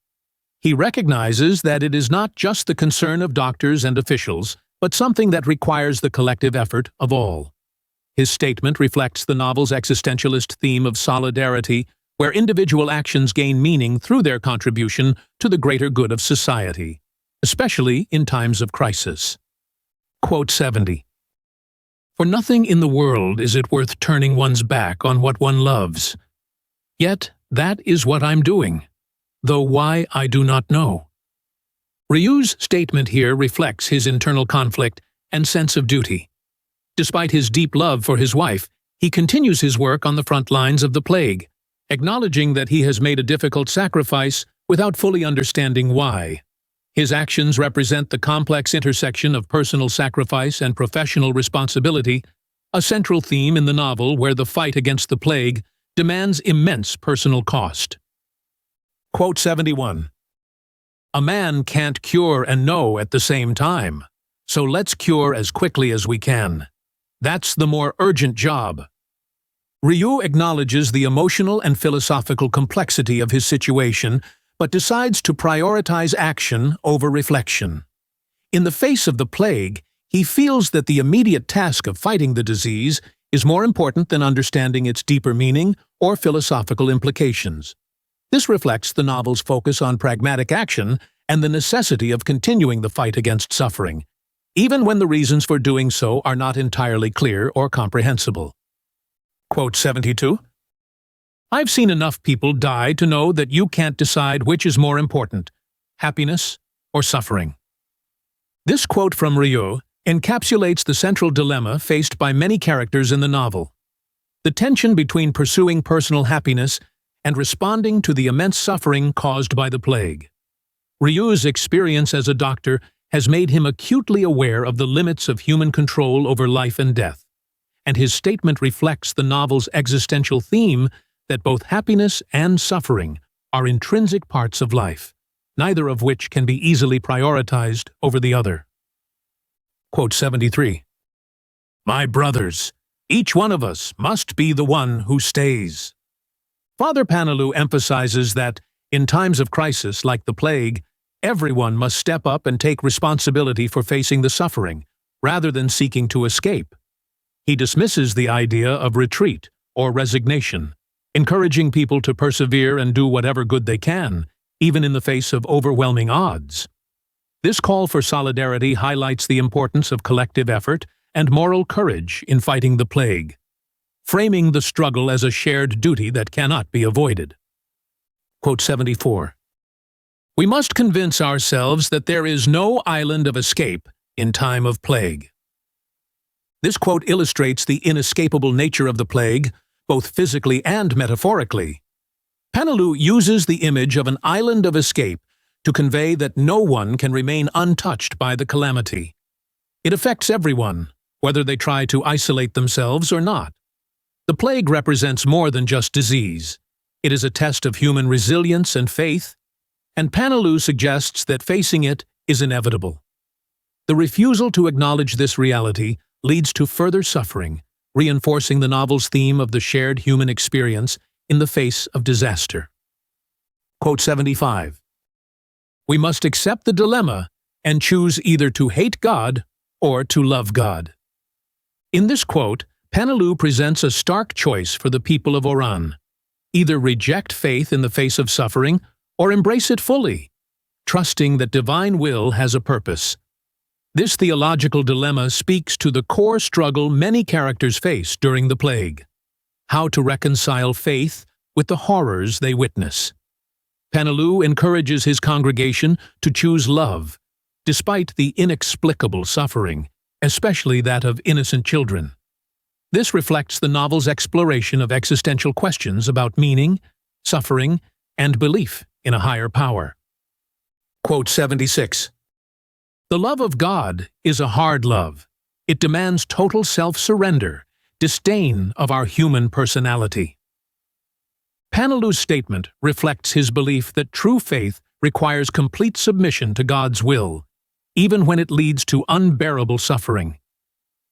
He recognizes that it is not just the concern of doctors and officials, but something that requires the collective effort of all. His statement reflects the novel's existentialist theme of solidarity, where individual actions gain meaning through their contribution to the greater good of society, especially in times of crisis. Quote 70. For nothing in the world is it worth turning one's back on what one loves. Yet that is what I'm doing, though why I do not know. Ryu's statement here reflects his internal conflict and sense of duty. Despite his deep love for his wife, he continues his work on the front lines of the plague, acknowledging that he has made a difficult sacrifice without fully understanding why. His actions represent the complex intersection of personal sacrifice and professional responsibility, a central theme in the novel where the fight against the plague demands immense personal cost. Quote 71. A man can't cure and know at the same time, so let's cure as quickly as we can. That's the more urgent job. Ryu acknowledges the emotional and philosophical complexity of his situation, but decides to prioritize action over reflection. In the face of the plague, he feels that the immediate task of fighting the disease is more important than understanding its deeper meaning or philosophical implications. This reflects the novel's focus on pragmatic action and the necessity of continuing the fight against suffering, even when the reasons for doing so are not entirely clear or comprehensible. Quote 72. I've seen enough people die to know that you can't decide which is more important, happiness or suffering. This quote from Ryu encapsulates the central dilemma faced by many characters in the novel: the tension between pursuing personal happiness and responding to the immense suffering caused by the plague. Ryu's experience as a doctor has made him acutely aware of the limits of human control over life and death, and his statement reflects the novel's existential theme that both happiness and suffering are intrinsic parts of life, neither of which can be easily prioritized over the other. Quote 73. My brothers, each one of us must be the one who stays. Father Panelu emphasizes that, in times of crisis like the plague, everyone must step up and take responsibility for facing the suffering, rather than seeking to escape. He dismisses the idea of retreat or resignation, encouraging people to persevere and do whatever good they can, even in the face of overwhelming odds. This call for solidarity highlights the importance of collective effort and moral courage in fighting the plague, framing the struggle as a shared duty that cannot be avoided. Quote 74. We must convince ourselves that there is no island of escape in time of plague. This quote illustrates the inescapable nature of the plague, both physically and metaphorically. Panelu uses the image of an island of escape to convey that no one can remain untouched by the calamity. It affects everyone, whether they try to isolate themselves or not. The plague represents more than just disease. It is a test of human resilience and faith, and Panelu suggests that facing it is inevitable. The refusal to acknowledge this reality leads to further suffering, reinforcing the novel's theme of the shared human experience in the face of disaster. Quote 75. We must accept the dilemma and choose either to hate God or to love God. In this quote, Panelu presents a stark choice for the people of Oran: either reject faith in the face of suffering or embrace it fully, trusting that divine will has a purpose. This theological dilemma speaks to the core struggle many characters face during the plague: how to reconcile faith with the horrors they witness. Panelu encourages his congregation to choose love, despite the inexplicable suffering, especially that of innocent children. This reflects the novel's exploration of existential questions about meaning, suffering, and belief in a higher power. Quote 76. The love of God is a hard love. It demands total self-surrender, disdain of our human personality. Panelu's statement reflects his belief that true faith requires complete submission to God's will, even when it leads to unbearable suffering.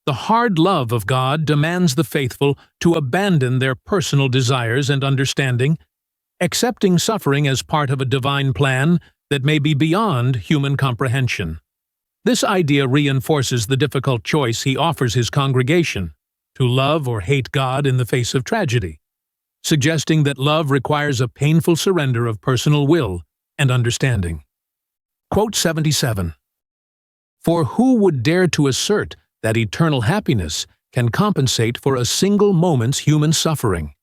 The hard love of God demands the faithful to abandon their personal desires and understanding, accepting suffering as part of a divine plan that may be beyond human comprehension. This idea reinforces the difficult choice he offers his congregation: to love or hate God in the face of tragedy, suggesting that love requires a painful surrender of personal will and understanding. Quote 77. For who would dare to assert that eternal happiness can compensate for a single moment's human suffering?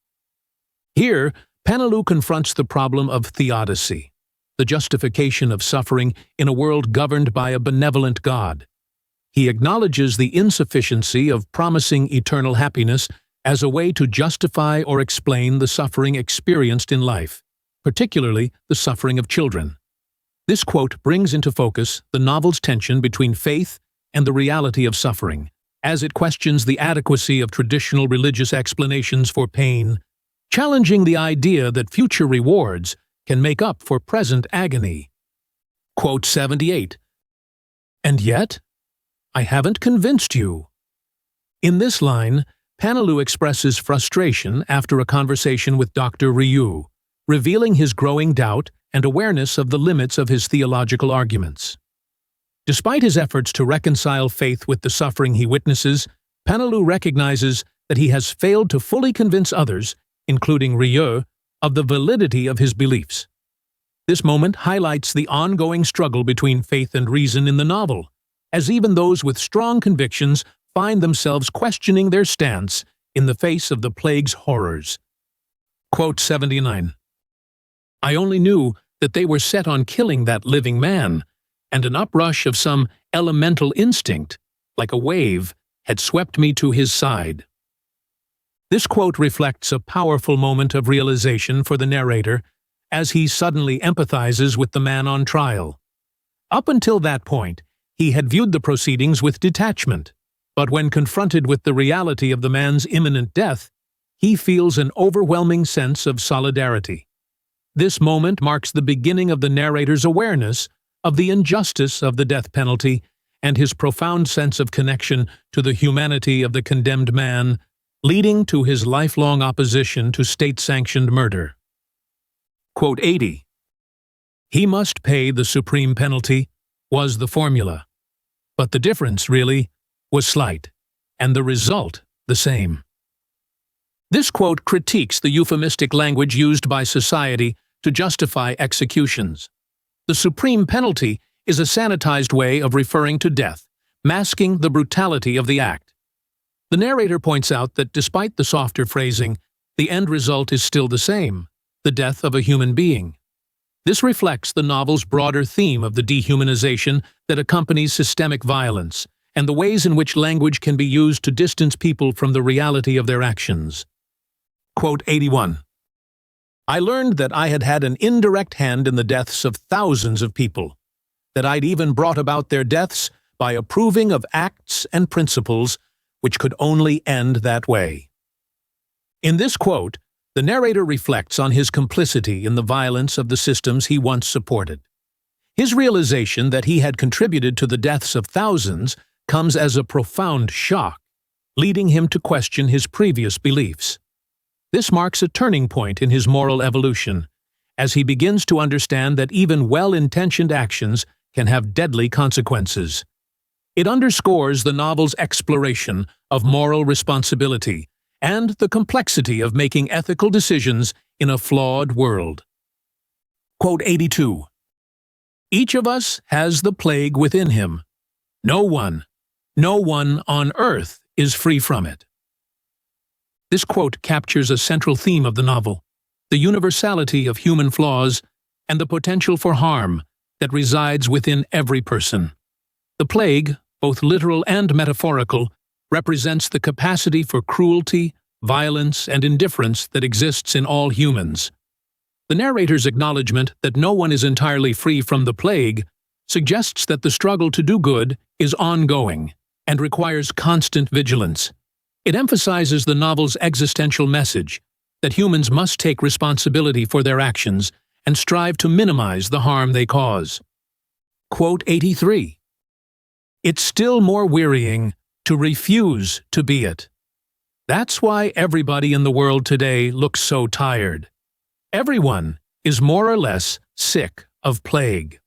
Here, Panelu confronts the problem of theodicy, the justification of suffering in a world governed by a benevolent God. He acknowledges the insufficiency of promising eternal happiness as a way to justify or explain the suffering experienced in life, particularly the suffering of children. This quote brings into focus the novel's tension between faith and the reality of suffering, as it questions the adequacy of traditional religious explanations for pain, challenging the idea that future rewards can make up for present agony. Quote 78. And yet, I haven't convinced you. In this line, Panelu expresses frustration after a conversation with Dr. Ryu, revealing his growing doubt and awareness of the limits of his theological arguments. Despite his efforts to reconcile faith with the suffering he witnesses, Panelu recognizes that he has failed to fully convince others, including Ryu, of the validity of his beliefs. This moment highlights the ongoing struggle between faith and reason in the novel, as even those with strong convictions find themselves questioning their stance in the face of the plague's horrors. Quote 79. I only knew that they were set on killing that living man, and an uprush of some elemental instinct, like a wave, had swept me to his side. This quote reflects a powerful moment of realization for the narrator as he suddenly empathizes with the man on trial. Up until that point, he had viewed the proceedings with detachment, but when confronted with the reality of the man's imminent death, he feels an overwhelming sense of solidarity. This moment marks the beginning of the narrator's awareness of the injustice of the death penalty and his profound sense of connection to the humanity of the condemned man, leading to his lifelong opposition to state-sanctioned murder. Quote 80. He must pay the supreme penalty was the formula, but the difference, really, was slight, and the result the same. This quote critiques the euphemistic language used by society to justify executions. The supreme penalty is a sanitized way of referring to death, masking the brutality of the act. The narrator points out that despite the softer phrasing, the end result is still the same, the death of a human being. This reflects the novel's broader theme of the dehumanization that accompanies systemic violence, and the ways in which language can be used to distance people from the reality of their actions. Quote 81. I learned that I had had an indirect hand in the deaths of thousands of people, that I'd even brought about their deaths by approving of acts and principles which could only end that way. In this quote, the narrator reflects on his complicity in the violence of the systems he once supported. His realization that he had contributed to the deaths of thousands comes as a profound shock, leading him to question his previous beliefs. This marks a turning point in his moral evolution, as he begins to understand that even well-intentioned actions can have deadly consequences. It underscores the novel's exploration of moral responsibility and the complexity of making ethical decisions in a flawed world. Quote 82. Each of us has the plague within him. No one on earth is free from it. This quote captures a central theme of the novel, the universality of human flaws and the potential for harm that resides within every person. The plague, both literal and metaphorical, represents the capacity for cruelty, violence, and indifference that exists in all humans. The narrator's acknowledgement that no one is entirely free from the plague suggests that the struggle to do good is ongoing and requires constant vigilance. It emphasizes the novel's existential message that humans must take responsibility for their actions and strive to minimize the harm they cause. Quote 83. It's still more wearying to refuse to be it. That's why everybody in the world today looks so tired. Everyone is more or less sick of plague.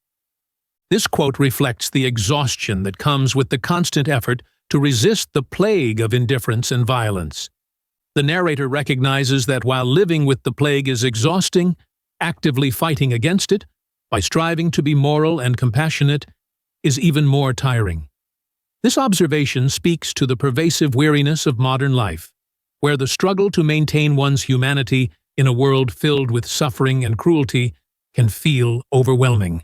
This quote reflects the exhaustion that comes with the constant effort to resist the plague of indifference and violence. The narrator recognizes that while living with the plague is exhausting, actively fighting against it, by striving to be moral and compassionate, is even more tiring. This observation speaks to the pervasive weariness of modern life, where the struggle to maintain one's humanity in a world filled with suffering and cruelty can feel overwhelming.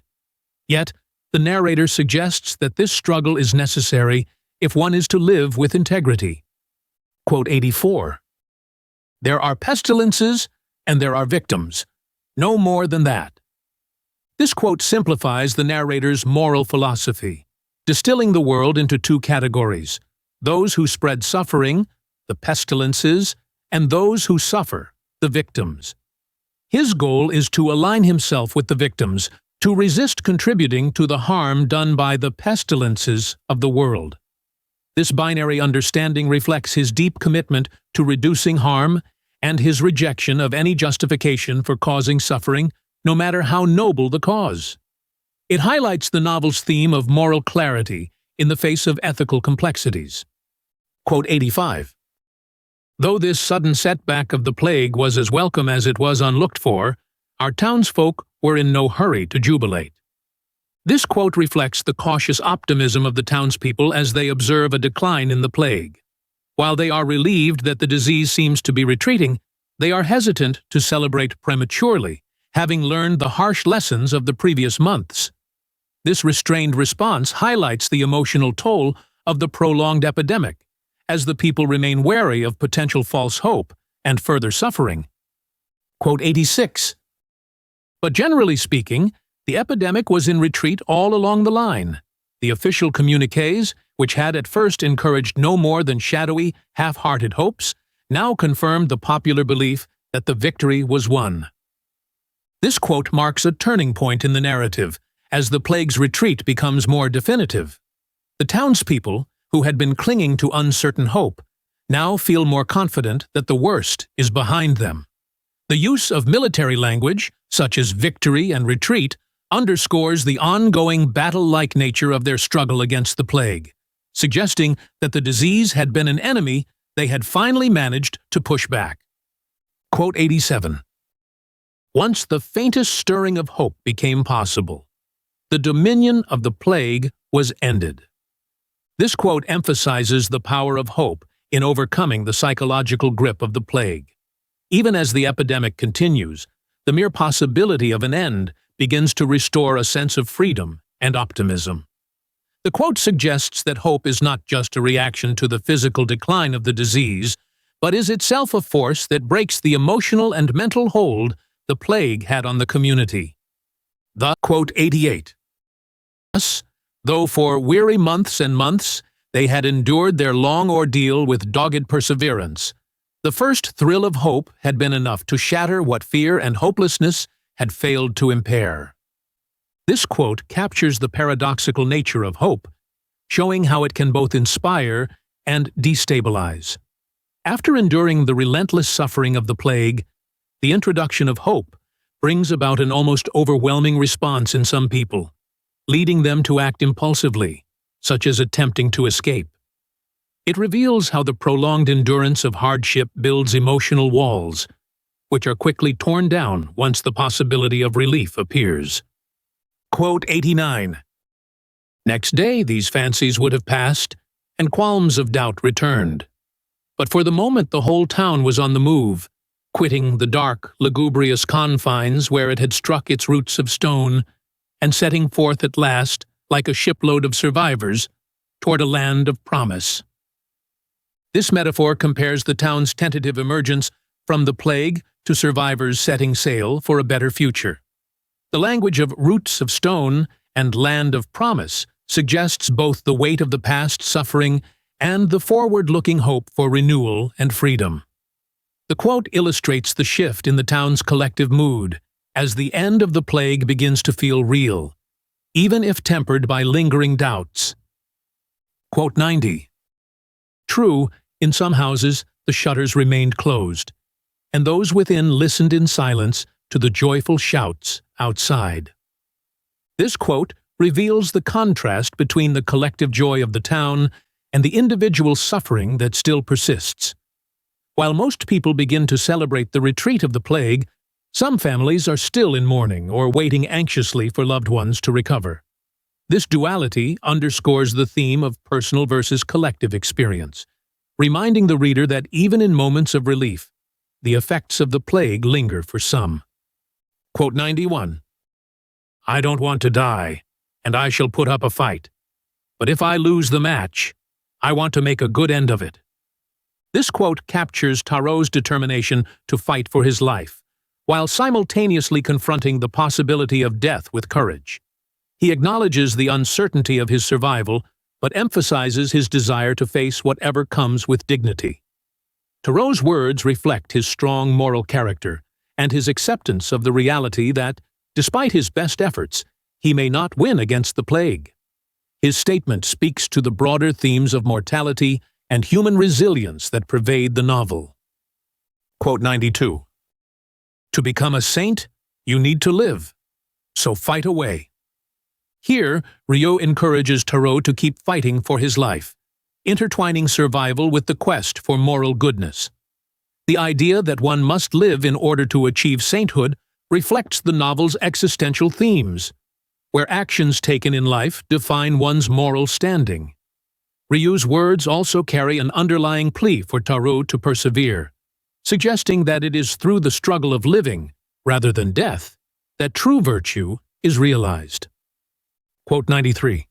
Yet, the narrator suggests that this struggle is necessary if one is to live with integrity. Quote 84. There are pestilences and there are victims, no more than that. This quote simplifies the narrator's moral philosophy, distilling the world into two categories: those who spread suffering, the pestilences, and those who suffer, the victims. His goal is to align himself with the victims, to resist contributing to the harm done by the pestilences of the world. This binary understanding reflects his deep commitment to reducing harm and his rejection of any justification for causing suffering, no matter how noble the cause. It highlights the novel's theme of moral clarity in the face of ethical complexities. Quote 85. Though this sudden setback of the plague was as welcome as it was unlooked for, our townsfolk were in no hurry to jubilate. This quote reflects the cautious optimism of the townspeople as they observe a decline in the plague. While they are relieved that the disease seems to be retreating, they are hesitant to celebrate prematurely, having learned the harsh lessons of the previous months. This restrained response highlights the emotional toll of the prolonged epidemic, as the people remain wary of potential false hope and further suffering. Quote 86. But generally speaking, the epidemic was in retreat all along the line. The official communiques, which had at first encouraged no more than shadowy, half-hearted hopes, now confirmed the popular belief that the victory was won. This quote marks a turning point in the narrative, as the plague's retreat becomes more definitive. The townspeople, who had been clinging to uncertain hope, now feel more confident that the worst is behind them. The use of military language, such as victory and retreat, underscores the ongoing battle-like nature of their struggle against the plague, suggesting that the disease had been an enemy they had finally managed to push back. Quote 87. Once the faintest stirring of hope became possible, the dominion of the plague was ended. This quote emphasizes the power of hope in overcoming the psychological grip of the plague. Even as the epidemic continues, the mere possibility of an end begins to restore a sense of freedom and optimism. The quote suggests that hope is not just a reaction to the physical decline of the disease, but is itself a force that breaks the emotional and mental hold the plague had on the community. The quote 88. Thus, though for weary months and months they had endured their long ordeal with dogged perseverance, the first thrill of hope had been enough to shatter what fear and hopelessness had failed to impair. This quote captures the paradoxical nature of hope, showing how it can both inspire and destabilize. After enduring the relentless suffering of the plague, the introduction of hope brings about an almost overwhelming response in some people, leading them to act impulsively, such as attempting to escape. It reveals how the prolonged endurance of hardship builds emotional walls, which are quickly torn down once the possibility of relief appears. Quote 89. Next day these fancies would have passed, and qualms of doubt returned. But for the moment the whole town was on the move, quitting the dark, lugubrious confines where it had struck its roots of stone, and setting forth at last, like a shipload of survivors, toward a land of promise. This metaphor compares the town's tentative emergence from the plague to survivors setting sail for a better future. The language of roots of stone and land of promise suggests both the weight of the past suffering and the forward-looking hope for renewal and freedom. The quote illustrates the shift in the town's collective mood as the end of the plague begins to feel real, even if tempered by lingering doubts. Quote 90. True, in some houses the shutters remained closed, and those within listened in silence to the joyful shouts outside. This quote reveals the contrast between the collective joy of the town and the individual suffering that still persists. While most people begin to celebrate the retreat of the plague, some families are still in mourning or waiting anxiously for loved ones to recover. This duality underscores the theme of personal versus collective experience, reminding the reader that even in moments of relief, the effects of the plague linger for some. Quote 91. I don't want to die, and I shall put up a fight. But if I lose the match, I want to make a good end of it. This quote captures Tarot's determination to fight for his life, while simultaneously confronting the possibility of death with courage. He acknowledges the uncertainty of his survival, but emphasizes his desire to face whatever comes with dignity. Thoreau's words reflect his strong moral character and his acceptance of the reality that, despite his best efforts, he may not win against the plague. His statement speaks to the broader themes of mortality and human resilience that pervade the novel. Quote 92. To become a saint, you need to live, so fight away. Here, Rio encourages Thoreau to keep fighting for his life, intertwining survival with the quest for moral goodness. The idea that one must live in order to achieve sainthood reflects the novel's existential themes, where actions taken in life define one's moral standing. Rio's words also carry an underlying plea for Thoreau to persevere, suggesting that it is through the struggle of living, rather than death, that true virtue is realized. Quote 93.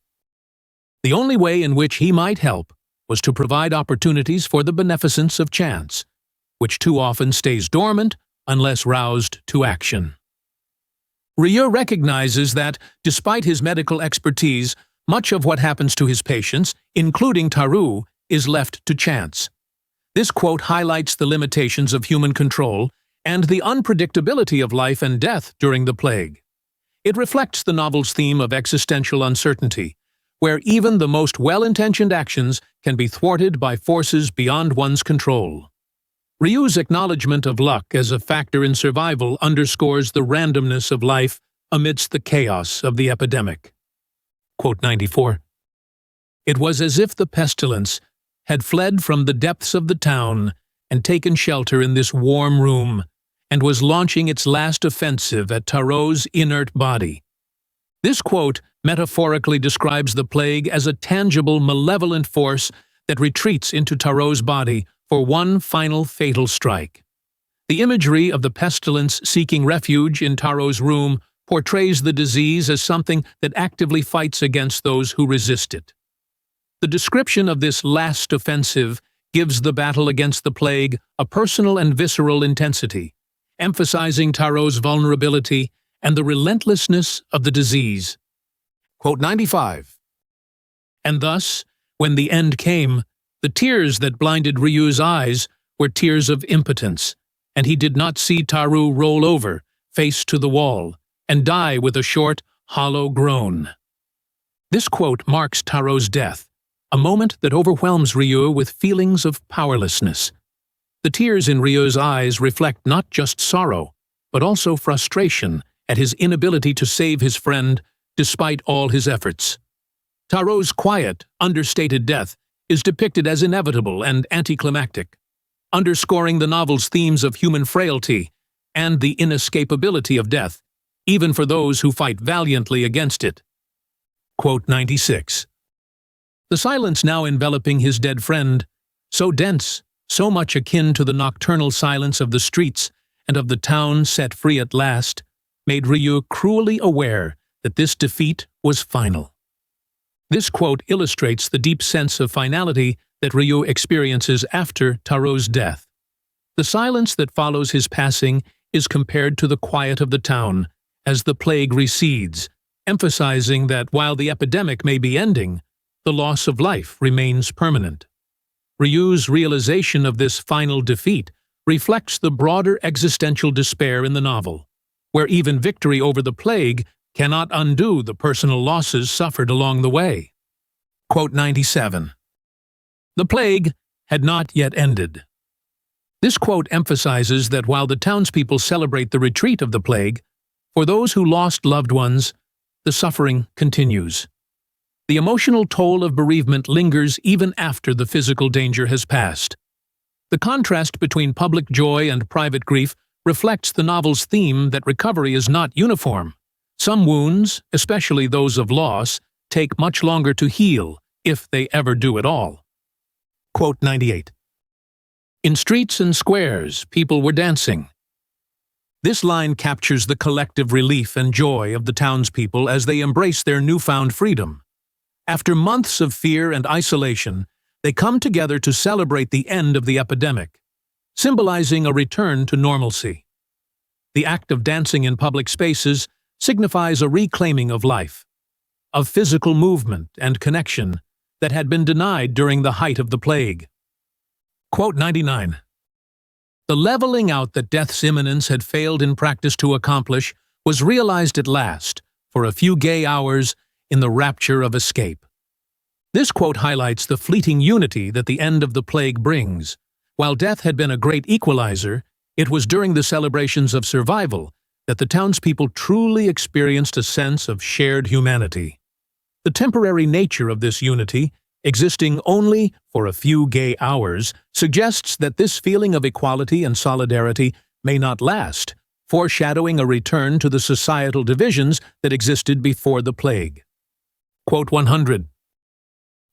The only way in which he might help was to provide opportunities for the beneficence of chance, which too often stays dormant unless roused to action. Rio recognizes that, despite his medical expertise, much of what happens to his patients, including Thoreau, is left to chance. This quote highlights the limitations of human control and the unpredictability of life and death during the plague. It reflects the novel's theme of existential uncertainty, where even the most well-intentioned actions can be thwarted by forces beyond one's control. Rio's acknowledgement of luck as a factor in survival underscores the randomness of life amidst the chaos of the epidemic. Quote 94. It was as if the pestilence had fled from the depths of the town and taken shelter in this warm room, and was launching its last offensive at Thoreau's inert body. This quote metaphorically describes the plague as a tangible, malevolent force that retreats into Thoreau's body for one final fatal strike. The imagery of the pestilence seeking refuge in Thoreau's room portrays the disease as something that actively fights against those who resist it. The description of this last offensive gives the battle against the plague a personal and visceral intensity, emphasizing Thoreau's vulnerability and the relentlessness of the disease. Quote 95. And thus, when the end came, the tears that blinded Rio's eyes were tears of impotence, and he did not see Thoreau roll over, face to the wall, and die with a short, hollow groan. This quote marks Thoreau's death, a moment that overwhelms Rio with feelings of powerlessness. The tears in Rio's eyes reflect not just sorrow, but also frustration at his inability to save his friend despite all his efforts. Thoreau's quiet, understated death is depicted as inevitable and anticlimactic, underscoring the novel's themes of human frailty and the inescapability of death, even for those who fight valiantly against it. Quote 96. The silence now enveloping his dead friend, so dense, so much akin to the nocturnal silence of the streets and of the town set free at last, made Rio cruelly aware that this defeat was final. This quote illustrates the deep sense of finality that Rio experiences after Thoreau's death. The silence that follows his passing is compared to the quiet of the town as the plague recedes, emphasizing that while the epidemic may be ending, the loss of life remains permanent. Rio's realization of this final defeat reflects the broader existential despair in the novel, where even victory over the plague cannot undo the personal losses suffered along the way. Quote 97. The plague had not yet ended. This quote emphasizes that while the townspeople celebrate the retreat of the plague, for those who lost loved ones, the suffering continues. The emotional toll of bereavement lingers even after the physical danger has passed. The contrast between public joy and private grief reflects the novel's theme that recovery is not uniform. Some wounds, especially those of loss, take much longer to heal, if they ever do at all. Quote 98. In streets and squares, people were dancing. This line captures the collective relief and joy of the townspeople as they embrace their newfound freedom. After months of fear and isolation, they come together to celebrate the end of the epidemic, symbolizing a return to normalcy. The act of dancing in public spaces signifies a reclaiming of life, of physical movement and connection that had been denied during the height of the plague. Quote 99. The leveling out that death's imminence had failed in practice to accomplish was realized at last, for a few gay hours, in the rapture of escape. This quote highlights the fleeting unity that the end of the plague brings. While death had been a great equalizer, it was during the celebrations of survival that the townspeople truly experienced a sense of shared humanity. The temporary nature of this unity, existing only for a few gay hours, suggests that this feeling of equality and solidarity may not last, foreshadowing a return to the societal divisions that existed before the plague. Quote 100.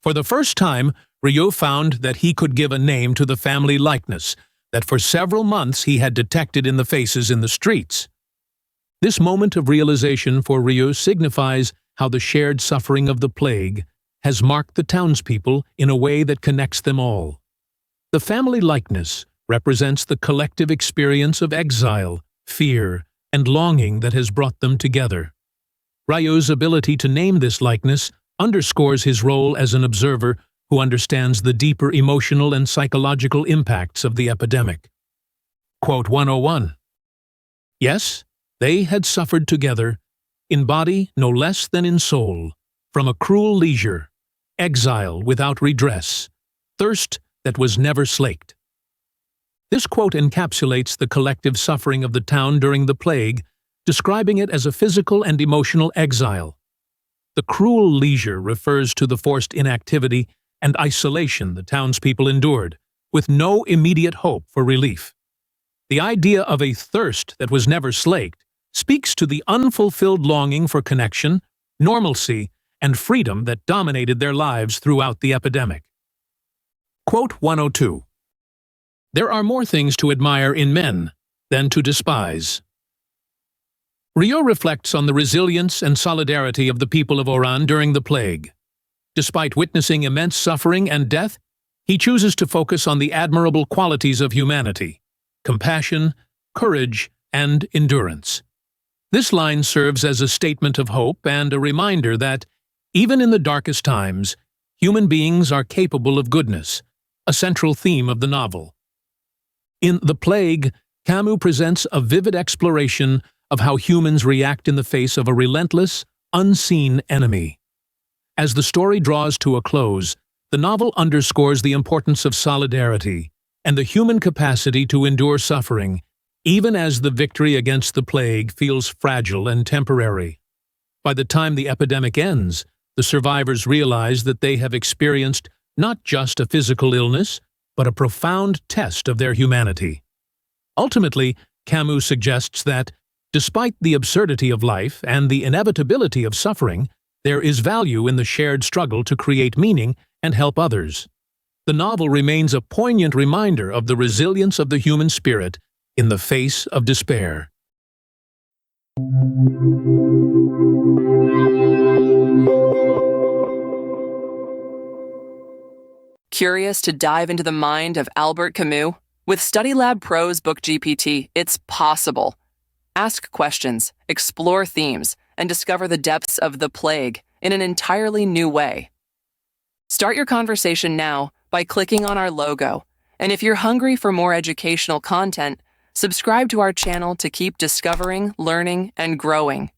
For the first time, Rio found that he could give a name to the family likeness that for several months he had detected in the faces in the streets. This moment of realization for Rio signifies how the shared suffering of the plague has marked the townspeople in a way that connects them all. The family likeness represents the collective experience of exile, fear, and longing that has brought them together. Rio's ability to name this likeness underscores his role as an observer who understands the deeper emotional and psychological impacts of the epidemic. Quote 101. Yes, they had suffered together, in body no less than in soul, from a cruel leisure, exile without redress, thirst that was never slaked. This quote encapsulates the collective suffering of the town during the plague, describing it as a physical and emotional exile. The cruel leisure refers to the forced inactivity and isolation the townspeople endured, with no immediate hope for relief. The idea of a thirst that was never slaked speaks to the unfulfilled longing for connection, normalcy, and freedom that dominated their lives throughout the epidemic. Quote 102. There are more things to admire in men than to despise. Rio reflects on the resilience and solidarity of the people of Oran during the plague. Despite witnessing immense suffering and death, he chooses to focus on the admirable qualities of humanity: compassion, courage, and endurance. This line serves as a statement of hope and a reminder that, even in the darkest times, human beings are capable of goodness, a central theme of the novel. In The Plague, Camus presents a vivid exploration of how humans react in the face of a relentless, unseen enemy. As the story draws to a close, the novel underscores the importance of solidarity and the human capacity to endure suffering, even as the victory against the plague feels fragile and temporary. By the time the epidemic ends, the survivors realize that they have experienced not just a physical illness, but a profound test of their humanity. Ultimately, Camus suggests that, despite the absurdity of life and the inevitability of suffering, there is value in the shared struggle to create meaning and help others. The novel remains a poignant reminder of the resilience of the human spirit in the face of despair. Curious to dive into the mind of Albert Camus? With StudyLab Pro's Book GPT, it's possible. Ask questions, explore themes, and discover the depths of The Plague in an entirely new way. Start your conversation now by clicking on our logo. And if you're hungry for more educational content, subscribe to our channel to keep discovering, learning, and growing.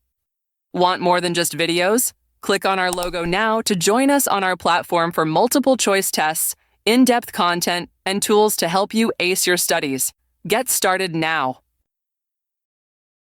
Want more than just videos? Click on our logo now to join us on our platform for multiple choice tests, in-depth content, and tools to help you ace your studies. Get started now.